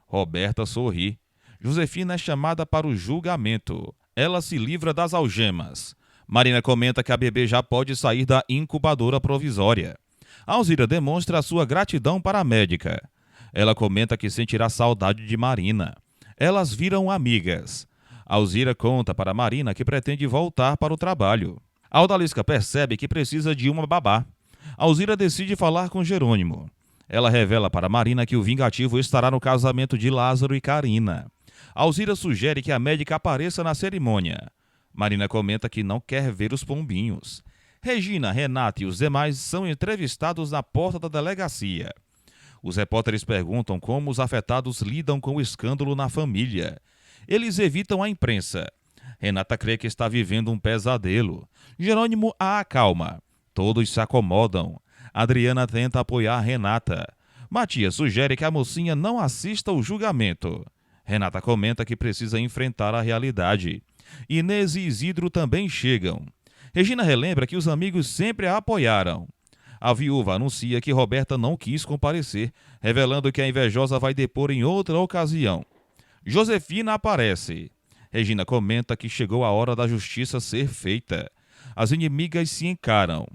A: Roberta sorri. Josefina é chamada para o julgamento. Ela se livra das algemas. Marina comenta que a bebê já pode sair da incubadora provisória. Alzira demonstra a sua gratidão para a médica. Ela comenta que sentirá saudade de Marina. Elas viram amigas. Alzira conta para Marina que pretende voltar para o trabalho. A odalisca percebe que precisa de uma babá. Alzira decide falar com Jerônimo. Ela revela para Marina que o vingativo estará no casamento de Lázaro e Karina. Alzira sugere que a médica apareça na cerimônia. Marina comenta que não quer ver os pombinhos. Regina, Renata e os demais são entrevistados na porta da delegacia. Os repórteres perguntam como os afetados lidam com o escândalo na família. Eles evitam a imprensa. Renata crê que está vivendo um pesadelo. Jerônimo a acalma. Todos se acomodam. Adriana tenta apoiar Renata. Matias sugere que a mocinha não assista ao julgamento. Renata comenta que precisa enfrentar a realidade. Inês e Isidro também chegam. Regina relembra que os amigos sempre a apoiaram. A viúva anuncia que Roberta não quis comparecer, revelando que a invejosa vai depor em outra ocasião. Josefina aparece. Regina comenta que chegou a hora da justiça ser feita. As inimigas se encaram.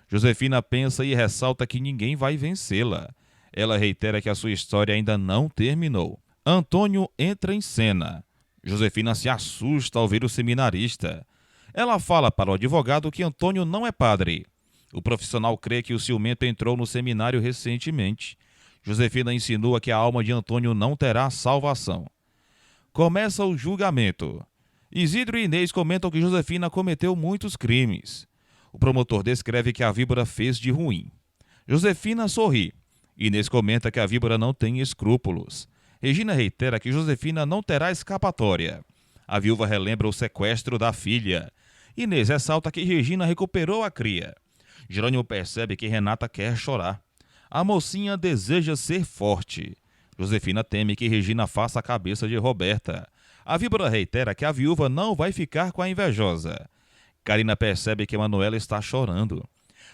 A: Josefina pensa e ressalta que ninguém vai vencê-la. Ela reitera que a sua história ainda não terminou. Antônio entra em cena. Josefina se assusta ao ver o seminarista. Ela fala para o advogado que Antônio não é padre. O profissional crê que o ciumento entrou no seminário recentemente. Josefina insinua que a alma de Antônio não terá salvação. Começa o julgamento. Isidro e Inês comentam que Josefina cometeu muitos crimes. O promotor descreve que a víbora fez de ruim. Josefina sorri. Inês comenta que a víbora não tem escrúpulos. Regina reitera que Josefina não terá escapatória. A viúva relembra o sequestro da filha. Inês ressalta que Regina recuperou a cria. Jerônimo percebe que Renata quer chorar. A mocinha deseja ser forte. Josefina teme que Regina faça a cabeça de Roberta. A víbora reitera que a viúva não vai ficar com a invejosa. Karina percebe que Manuela está chorando.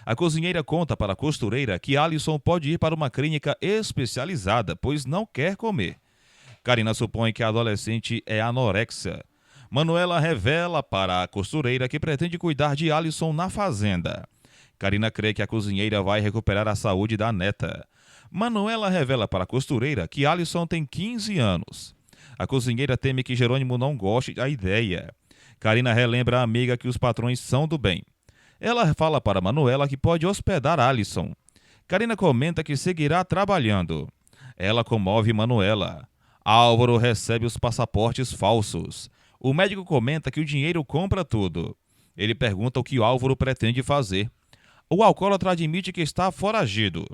A: A cozinheira conta para a costureira que Alisson pode ir para uma clínica especializada, pois não quer comer. Karina supõe que a adolescente é anorexa. Manuela revela para a costureira que pretende cuidar de Alisson na fazenda. Karina crê que a cozinheira vai recuperar a saúde da neta. Manuela revela para a costureira que Alisson tem 15 anos. A cozinheira teme que Jerônimo não goste da ideia. Karina relembra à amiga que os patrões são do bem. Ela fala para Manuela que pode hospedar Alisson. Karina comenta que seguirá trabalhando. Ela comove Manuela. Álvaro recebe os passaportes falsos. O médico comenta que o dinheiro compra tudo. Ele pergunta o que o Álvaro pretende fazer. O alcoólatra admite que está foragido.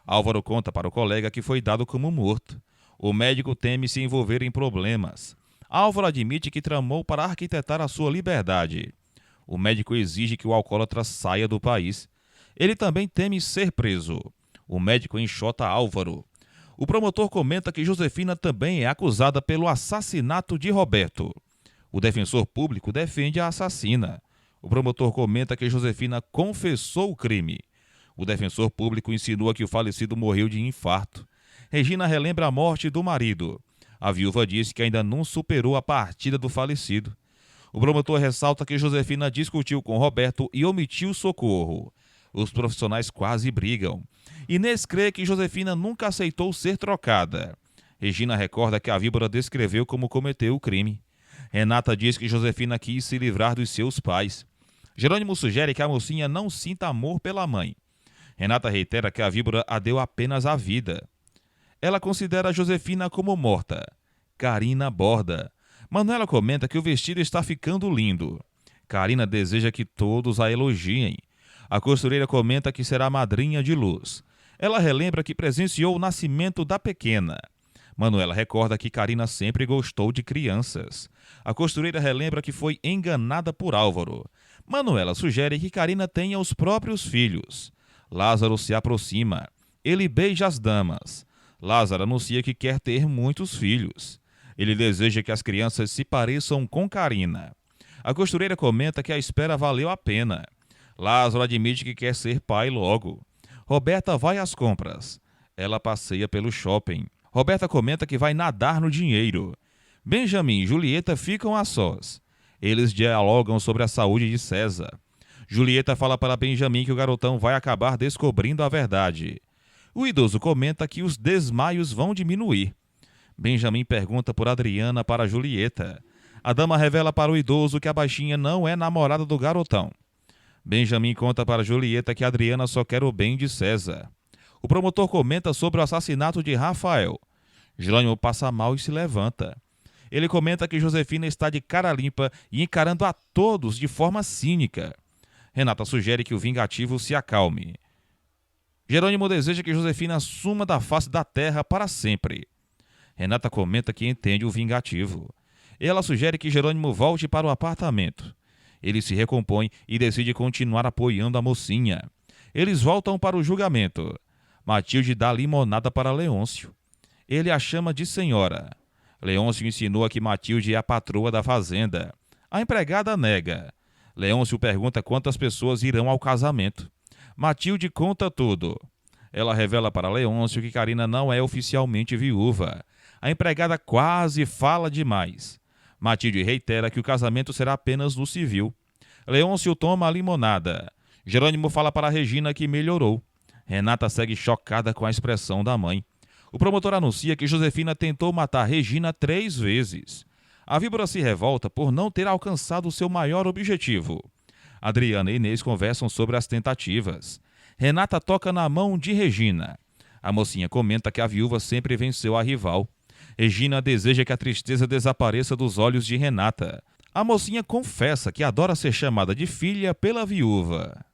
A: Álvaro conta para o colega que foi dado como morto. O médico teme se envolver em problemas. Álvaro admite que tramou para arquitetar a sua liberdade. O médico exige que o alcoólatra saia do país. Ele também teme ser preso. O médico enxota Álvaro. O promotor comenta que Josefina também é acusada pelo assassinato de Roberto. O defensor público defende a assassina. O promotor comenta que Josefina confessou o crime. O defensor público insinua que o falecido morreu de infarto. Regina relembra a morte do marido. A viúva disse que ainda não superou a partida do falecido. O promotor ressalta que Josefina discutiu com Roberto e omitiu socorro. Os profissionais quase brigam. Inês crê que Josefina nunca aceitou ser trocada. Regina recorda que a víbora descreveu como cometeu o crime. Renata diz que Josefina quis se livrar dos seus pais. Jerônimo sugere que a mocinha não sinta amor pela mãe. Renata reitera que a víbora a deu apenas a vida. Ela considera Josefina como morta. Carina aborda. Manuela comenta que o vestido está ficando lindo. Carina deseja que todos a elogiem. A costureira comenta que será madrinha de Luz. Ela relembra que presenciou o nascimento da pequena. Manuela recorda que Carina sempre gostou de crianças. A costureira relembra que foi enganada por Álvaro. Manuela sugere que Carina tenha os próprios filhos. Lázaro se aproxima. Ele beija as damas. Lázaro anuncia que quer ter muitos filhos. Ele deseja que as crianças se pareçam com Carina. A costureira comenta que a espera valeu a pena. Lázaro admite que quer ser pai logo. Roberta vai às compras. Ela passeia pelo shopping. Roberta comenta que vai nadar no dinheiro. Benjamin e Julieta ficam a sós. Eles dialogam sobre a saúde de César. Julieta fala para Benjamin que o garotão vai acabar descobrindo a verdade. O idoso comenta que os desmaios vão diminuir. Benjamin pergunta por Adriana para Julieta. A dama revela para o idoso que a baixinha não é namorada do garotão. Benjamin conta para Julieta que Adriana só quer o bem de César. O promotor comenta sobre o assassinato de Rafael. Jerônimo passa mal e se levanta. Ele comenta que Josefina está de cara limpa e encarando a todos de forma cínica. Renata sugere que o vingativo se acalme. Jerônimo deseja que Josefina suma da face da terra para sempre. Renata comenta que entende o vingativo. Ela sugere que Jerônimo volte para o apartamento. Ele se recompõe e decide continuar apoiando a mocinha. Eles voltam para o julgamento. Matilde dá limonada para Leôncio. Ele a chama de senhora. Leôncio insinua que Matilde é a patroa da fazenda. A empregada nega. Leôncio pergunta quantas pessoas irão ao casamento. Matilde conta tudo. Ela revela para Leôncio que Carina não é oficialmente viúva. A empregada quase fala demais. Matilde reitera que o casamento será apenas no civil. Leôncio toma a limonada. Jerônimo fala para Regina que melhorou. Renata segue chocada com a expressão da mãe. O promotor anuncia que Josefina tentou matar Regina 3 vezes. A víbora se revolta por não ter alcançado seu maior objetivo. Adriana e Inês conversam sobre as tentativas. Renata toca na mão de Regina. A mocinha comenta que a viúva sempre venceu a rival. Regina deseja que a tristeza desapareça dos olhos de Renata. A mocinha confessa que adora ser chamada de filha pela viúva.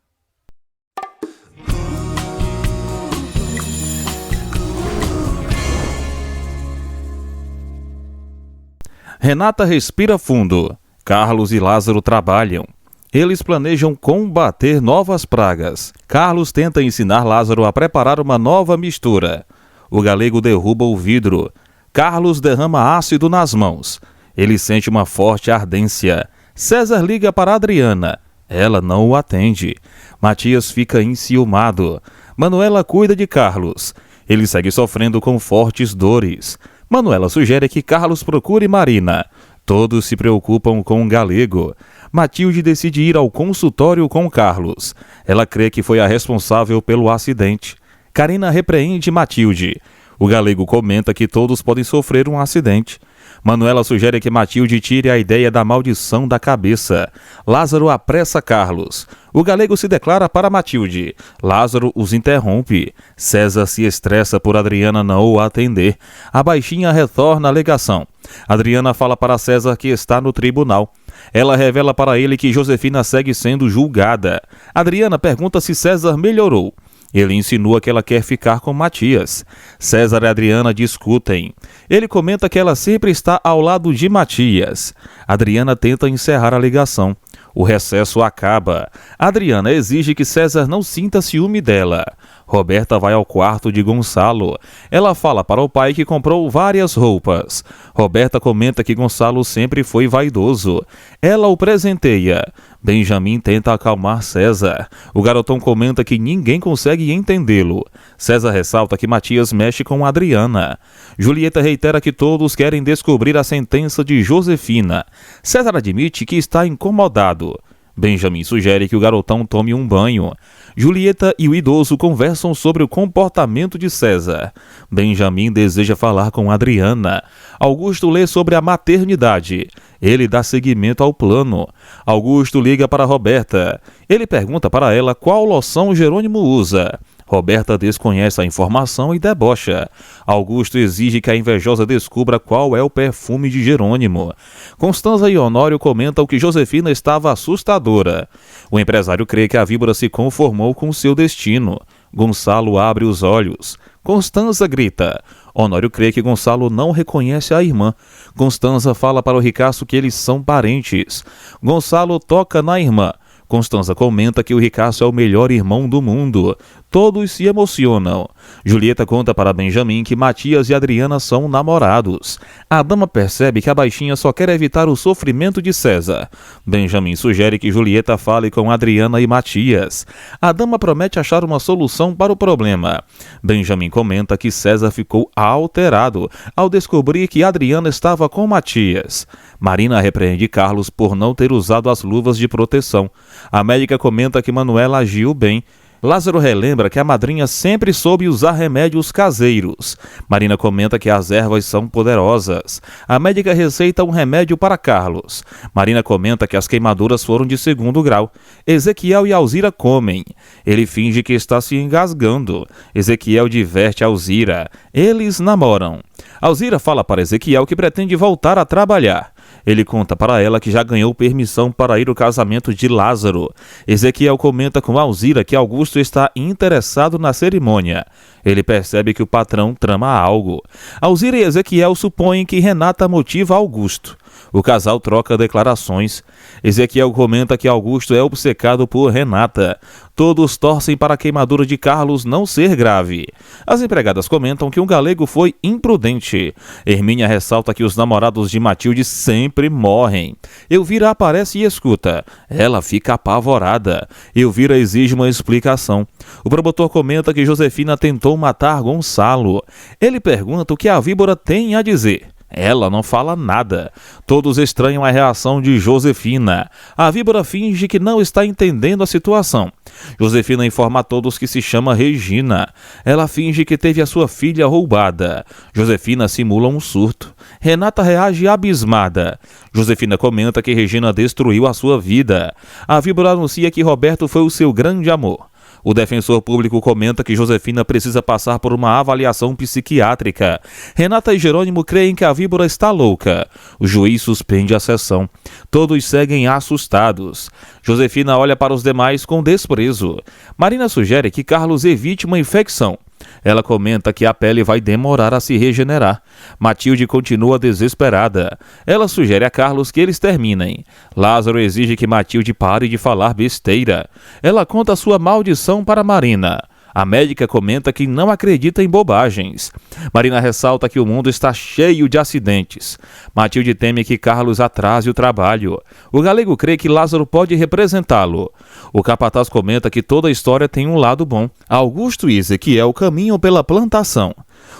A: Renata respira fundo. Carlos e Lázaro trabalham. Eles planejam combater novas pragas. Carlos tenta ensinar Lázaro a preparar uma nova mistura. O galego derruba o vidro. Carlos derrama ácido nas mãos. Ele sente uma forte ardência. César liga para Adriana. Ela não o atende. Matias fica enciumado. Manuela cuida de Carlos. Ele segue sofrendo com fortes dores. Manuela sugere que Carlos procure Marina. Todos se preocupam com o galego. Matilde decide ir ao consultório com Carlos. Ela crê que foi a responsável pelo acidente. Carina repreende Matilde. O galego comenta que todos podem sofrer um acidente. Manuela sugere que Matilde tire a ideia da maldição da cabeça. Lázaro apressa Carlos. O galego se declara para Matilde. Lázaro os interrompe. César se estressa por Adriana não o atender. A baixinha retorna a alegação. Adriana fala para César que está no tribunal. Ela revela para ele que Josefina segue sendo julgada. Adriana pergunta se César melhorou. Ele insinua que ela quer ficar com Matias. César e Adriana discutem. Ele comenta que ela sempre está ao lado de Matias. Adriana tenta encerrar a ligação. O recesso acaba. Adriana exige que César não sinta ciúme dela. Roberta vai ao quarto de Gonçalo. Ela fala para o pai que comprou várias roupas. Roberta comenta que Gonçalo sempre foi vaidoso. Ela o presenteia. Benjamin tenta acalmar César. O garotão comenta que ninguém consegue entendê-lo. César ressalta que Matias mexe com Adriana. Julieta reitera que todos querem descobrir a sentença de Josefina. César admite que está incomodado. Benjamin sugere que o garotão tome um banho. Julieta e o idoso conversam sobre o comportamento de César. Benjamin deseja falar com Adriana. Augusto lê sobre a maternidade. Ele dá seguimento ao plano. Augusto liga para Roberta. Ele pergunta para ela qual loção Jerônimo usa. Roberta desconhece a informação e debocha. Augusto exige que a invejosa descubra qual é o perfume de Jerônimo. Constanza e Honório comentam que Josefina estava assustadora. O empresário crê que a víbora se conformou com seu destino. Gonçalo abre os olhos. Constanza grita. Honório crê que Gonçalo não reconhece a irmã. Constanza fala para o ricaço que eles são parentes. Gonçalo toca na irmã. Constanza comenta que o ricaço é o melhor irmão do mundo. Todos se emocionam. Julieta conta para Benjamin que Matias e Adriana são namorados. A dama percebe que a baixinha só quer evitar o sofrimento de César. Benjamin sugere que Julieta fale com Adriana e Matias. A dama promete achar uma solução para o problema. Benjamin comenta que César ficou alterado ao descobrir que Adriana estava com Matias. Marina repreende Carlos por não ter usado as luvas de proteção. A médica comenta que Manuela agiu bem. Lázaro relembra que a madrinha sempre soube usar remédios caseiros. Marina comenta que as ervas são poderosas. A médica receita um remédio para Carlos. Marina comenta que as queimaduras foram de 2º grau. Ezequiel e Alzira comem. Ele finge que está se engasgando. Ezequiel diverte Alzira. Eles namoram. Alzira fala para Ezequiel que pretende voltar a trabalhar. Ele conta para ela que já ganhou permissão para ir ao casamento de Lázaro. Ezequiel comenta com Alzira que Augusto está interessado na cerimônia. Ele percebe que o patrão trama algo. Alzira e Ezequiel supõem que Renata motiva Augusto. O casal troca declarações. Ezequiel comenta que Augusto é obcecado por Renata. Todos torcem para a queimadura de Carlos não ser grave. As empregadas comentam que um galego foi imprudente. Hermínia ressalta que os namorados de Matilde sempre morrem. Elvira aparece e escuta. Ela fica apavorada. Elvira exige uma explicação. O promotor comenta que Josefina tentou matar Gonçalo. Ele pergunta o que a víbora tem a dizer. Ela não fala nada. Todos estranham a reação de Josefina. A víbora finge que não está entendendo a situação. Josefina informa a todos que se chama Regina. Ela finge que teve a sua filha roubada. Josefina simula um surto. Renata reage abismada. Josefina comenta que Regina destruiu a sua vida. A víbora anuncia que Roberto foi o seu grande amor. O defensor público comenta que Josefina precisa passar por uma avaliação psiquiátrica. Renata e Jerônimo creem que a víbora está louca. O juiz suspende a sessão. Todos seguem assustados. Josefina olha para os demais com desprezo. Marina sugere que Carlos evite uma infecção. Ela comenta que a pele vai demorar a se regenerar. Matilde continua desesperada. Ela sugere a Carlos que eles terminem. Lázaro exige que Matilde pare de falar besteira. Ela conta sua maldição para Marina. A médica comenta que não acredita em bobagens. Marina ressalta que o mundo está cheio de acidentes. Matilde teme que Carlos atrase o trabalho. O galego crê que Lázaro pode representá-lo. O capataz comenta que toda a história tem um lado bom. Augusto e Ezequiel caminham pela plantação.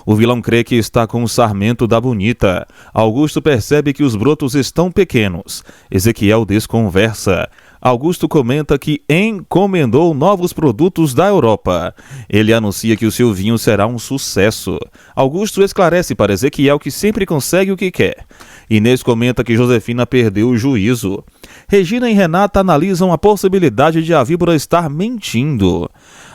A: O vilão crê que está com o sarmento da bonita. Augusto percebe que os brotos estão pequenos. Ezequiel desconversa. Augusto comenta que encomendou novos produtos da Europa. Ele anuncia que o seu vinho será um sucesso. Augusto esclarece para Ezequiel que sempre consegue o que quer. Inês comenta que Josefina perdeu o juízo. Regina e Renata analisam a possibilidade de a víbora estar mentindo.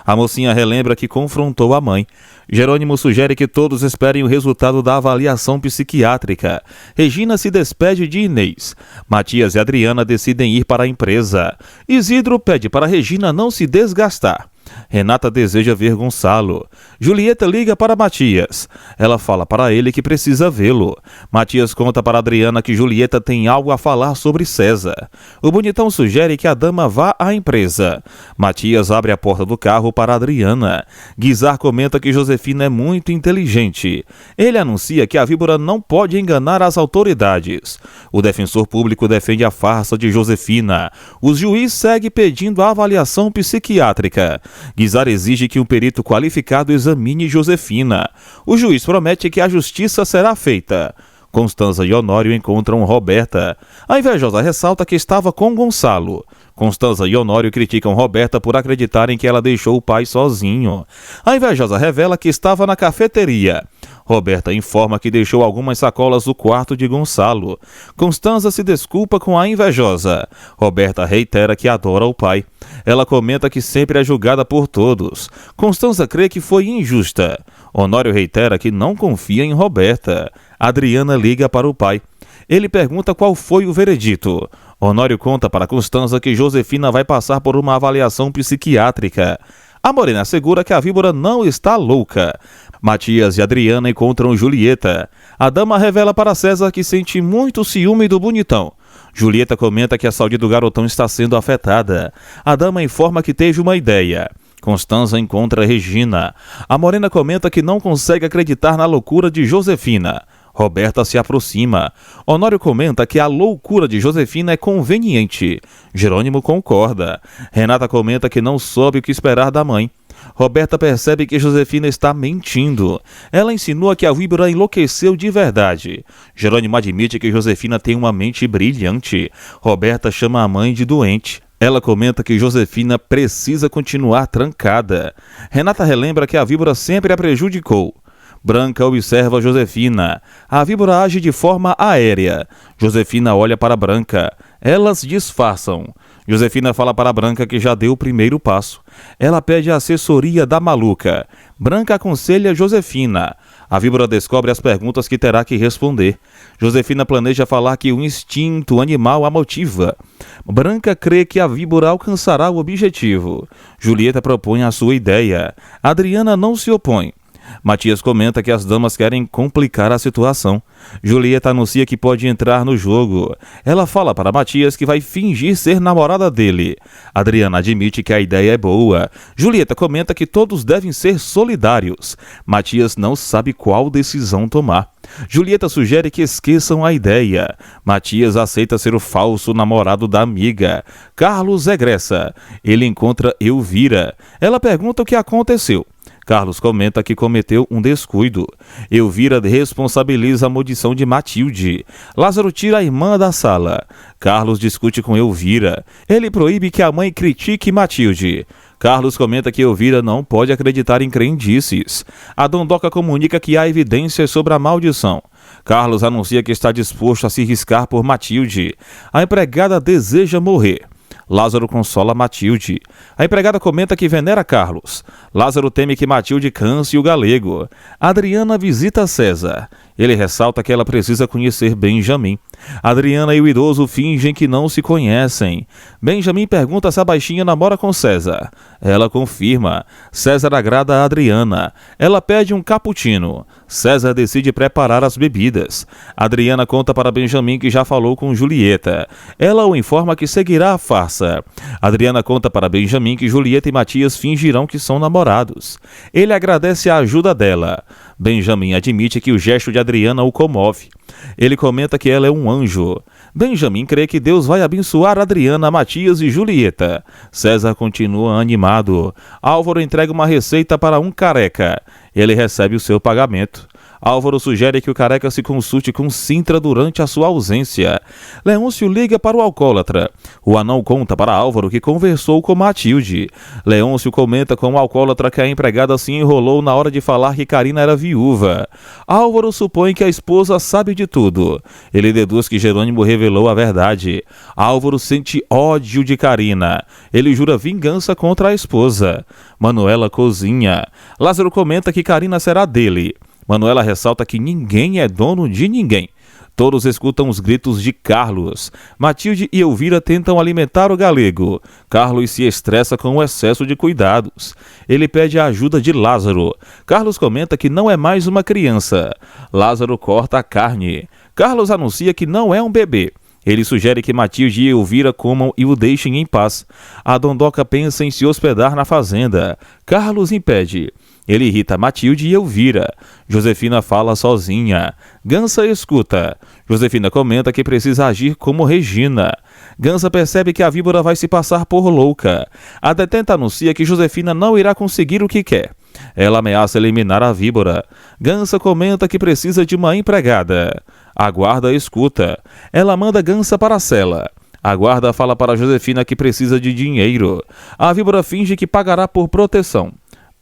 A: A mocinha relembra que confrontou a mãe. Jerônimo sugere que todos esperem o resultado da avaliação psiquiátrica. Regina se despede de Inês. Matias e Adriana decidem ir para a empresa. Isidro pede para Regina não se desgastar. Renata deseja ver Gonçalo. Julieta liga para Matias. Ela fala para ele que precisa vê-lo. Matias conta para Adriana que Julieta tem algo a falar sobre César. O bonitão sugere que a dama vá à empresa. Matias abre a porta do carro para Adriana. Guizar comenta que Josefina é muito inteligente. Ele anuncia que a víbora não pode enganar as autoridades. O defensor público defende a farsa de Josefina. O juiz segue pedindo a avaliação psiquiátrica. Guizar exige que um perito qualificado examine Josefina. O juiz promete que a justiça será feita. Constanza e Honório encontram Roberta. A invejosa ressalta que estava com Gonçalo. Constanza e Honório criticam Roberta por acreditarem que ela deixou o pai sozinho. A invejosa revela que estava na cafeteria. Roberta informa que deixou algumas sacolas no quarto de Gonçalo. Constanza se desculpa com a invejosa. Roberta reitera que adora o pai. Ela comenta que sempre é julgada por todos. Constanza crê que foi injusta. Honório reitera que não confia em Roberta. Adriana liga para o pai. Ele pergunta qual foi o veredito. Honório conta para Constanza que Josefina vai passar por uma avaliação psiquiátrica. A morena assegura que a víbora não está louca. Matias e Adriana encontram Julieta. A dama revela para César que sente muito ciúme do bonitão. Julieta comenta que a saúde do garotão está sendo afetada. A dama informa que teve uma ideia. Constanza encontra Regina. A morena comenta que não consegue acreditar na loucura de Josefina. Roberta se aproxima. Honório comenta que a loucura de Josefina é conveniente. Jerônimo concorda. Renata comenta que não soube o que esperar da mãe. Roberta percebe que Josefina está mentindo. Ela insinua que a víbora enlouqueceu de verdade. Jerônimo admite que Josefina tem uma mente brilhante. Roberta chama a mãe de doente. Ela comenta que Josefina precisa continuar trancada. Renata relembra que a víbora sempre a prejudicou. Branca observa Josefina. A víbora age de forma aérea. Josefina olha para Branca. Elas disfarçam. Josefina fala para Branca que já deu o primeiro passo. Ela pede a assessoria da maluca. Branca aconselha Josefina. A víbora descobre as perguntas que terá que responder. Josefina planeja falar que o instinto animal a motiva. Branca crê que a víbora alcançará o objetivo. Julieta propõe a sua ideia. Adriana não se opõe. Matias comenta que as damas querem complicar a situação. Julieta anuncia que pode entrar no jogo. Ela fala para Matias que vai fingir ser namorada dele. Adriana admite que a ideia é boa. Julieta comenta que todos devem ser solidários. Matias não sabe qual decisão tomar. Julieta sugere que esqueçam a ideia. Matias aceita ser o falso namorado da amiga. Carlos regressa. Ele encontra Elvira. Ela pergunta o que aconteceu. Carlos comenta que cometeu um descuido. Elvira responsabiliza a maldição de Matilde. Lázaro tira a irmã da sala. Carlos discute com Elvira. Ele proíbe que a mãe critique Matilde. Carlos comenta que Elvira não pode acreditar em crendices. A dondoca comunica que há evidências sobre a maldição. Carlos anuncia que está disposto a se riscar por Matilde. A empregada deseja morrer. Lázaro consola Matilde. A empregada comenta que venera Carlos. Lázaro teme que Matilde canse o galego. Adriana visita César. Ele ressalta que ela precisa conhecer Benjamin. Adriana e o idoso fingem que não se conhecem. Benjamin pergunta se a baixinha namora com César. Ela confirma. César agrada a Adriana. Ela pede um cappuccino. César decide preparar as bebidas. Adriana conta para Benjamin que já falou com Julieta. Ela o informa que seguirá a farsa. Adriana conta para Benjamin que Julieta e Matias fingirão que são namorados. Ele agradece a ajuda dela. Benjamin admite que o gesto de Adriana o comove. Ele comenta que ela é um anjo. Benjamin crê que Deus vai abençoar Adriana, Matias e Julieta. César continua animado. Álvaro entrega uma receita para um careca. Ele recebe o seu pagamento. Álvaro sugere que o careca se consulte com Sintra durante a sua ausência. Leôncio liga para o alcoólatra. O anão conta para Álvaro que conversou com Matilde. Leôncio comenta com o alcoólatra que a empregada se enrolou na hora de falar que Carina era viúva. Álvaro supõe que a esposa sabe de tudo. Ele deduz que Jerônimo revelou a verdade. Álvaro sente ódio de Carina. Ele jura vingança contra a esposa. Manuela cozinha. Lázaro comenta que Carina será dele. Manuela ressalta que ninguém é dono de ninguém. Todos escutam os gritos de Carlos. Matilde e Elvira tentam alimentar o galego. Carlos se estressa com o excesso de cuidados. Ele pede a ajuda de Lázaro. Carlos comenta que não é mais uma criança. Lázaro corta a carne. Carlos anuncia que não é um bebê. Ele sugere que Matilde e Elvira comam e o deixem em paz. A Dondoca pensa em se hospedar na fazenda. Carlos impede. Ele irrita Matilde e Elvira. Josefina fala sozinha. Gansa escuta. Josefina comenta que precisa agir como Regina. Gansa percebe que a víbora vai se passar por louca. A detenta anuncia que Josefina não irá conseguir o que quer. Ela ameaça eliminar a víbora. Gansa comenta que precisa de uma empregada. A guarda escuta. Ela manda Gansa para a cela. A guarda fala para Josefina que precisa de dinheiro. A víbora finge que pagará por proteção.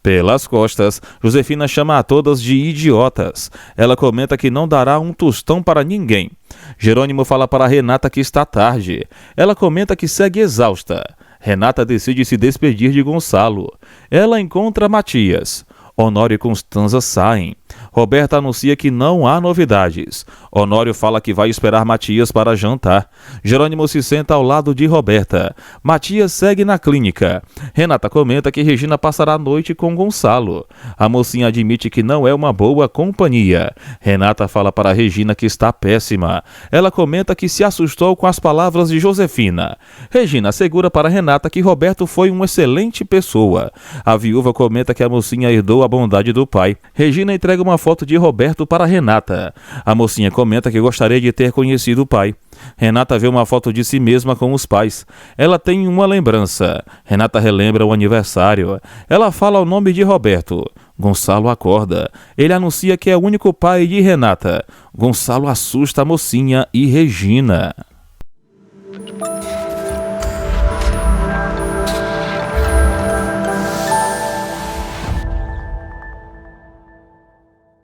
A: Pelas costas, Josefina chama a todas de idiotas. Ela comenta que não dará um tostão para ninguém. Jerônimo fala para Renata que está tarde. Ela comenta que segue exausta. Renata decide se despedir de Gonçalo. Ela encontra Matias. Honório e Constanza saem. Roberta anuncia que não há novidades. Honório fala que vai esperar Matias para jantar. Jerônimo se senta ao lado de Roberta. Matias segue na clínica. Renata comenta que Regina passará a noite com Gonçalo. A mocinha admite que não é uma boa companhia. Renata fala para Regina que está péssima. Ela comenta que se assustou com as palavras de Josefina. Regina assegura para Renata que Roberto foi uma excelente pessoa. A viúva comenta que a mocinha herdou a bondade do pai. Regina entrega uma foto de Roberto para Renata. A mocinha comenta que gostaria de ter conhecido o pai. Renata vê uma foto de si mesma com os pais. Ela tem uma lembrança. Renata relembra o aniversário. Ela fala o nome de Roberto. Gonçalo acorda. Ele anuncia que é o único pai de Renata. Gonçalo assusta a mocinha e Regina.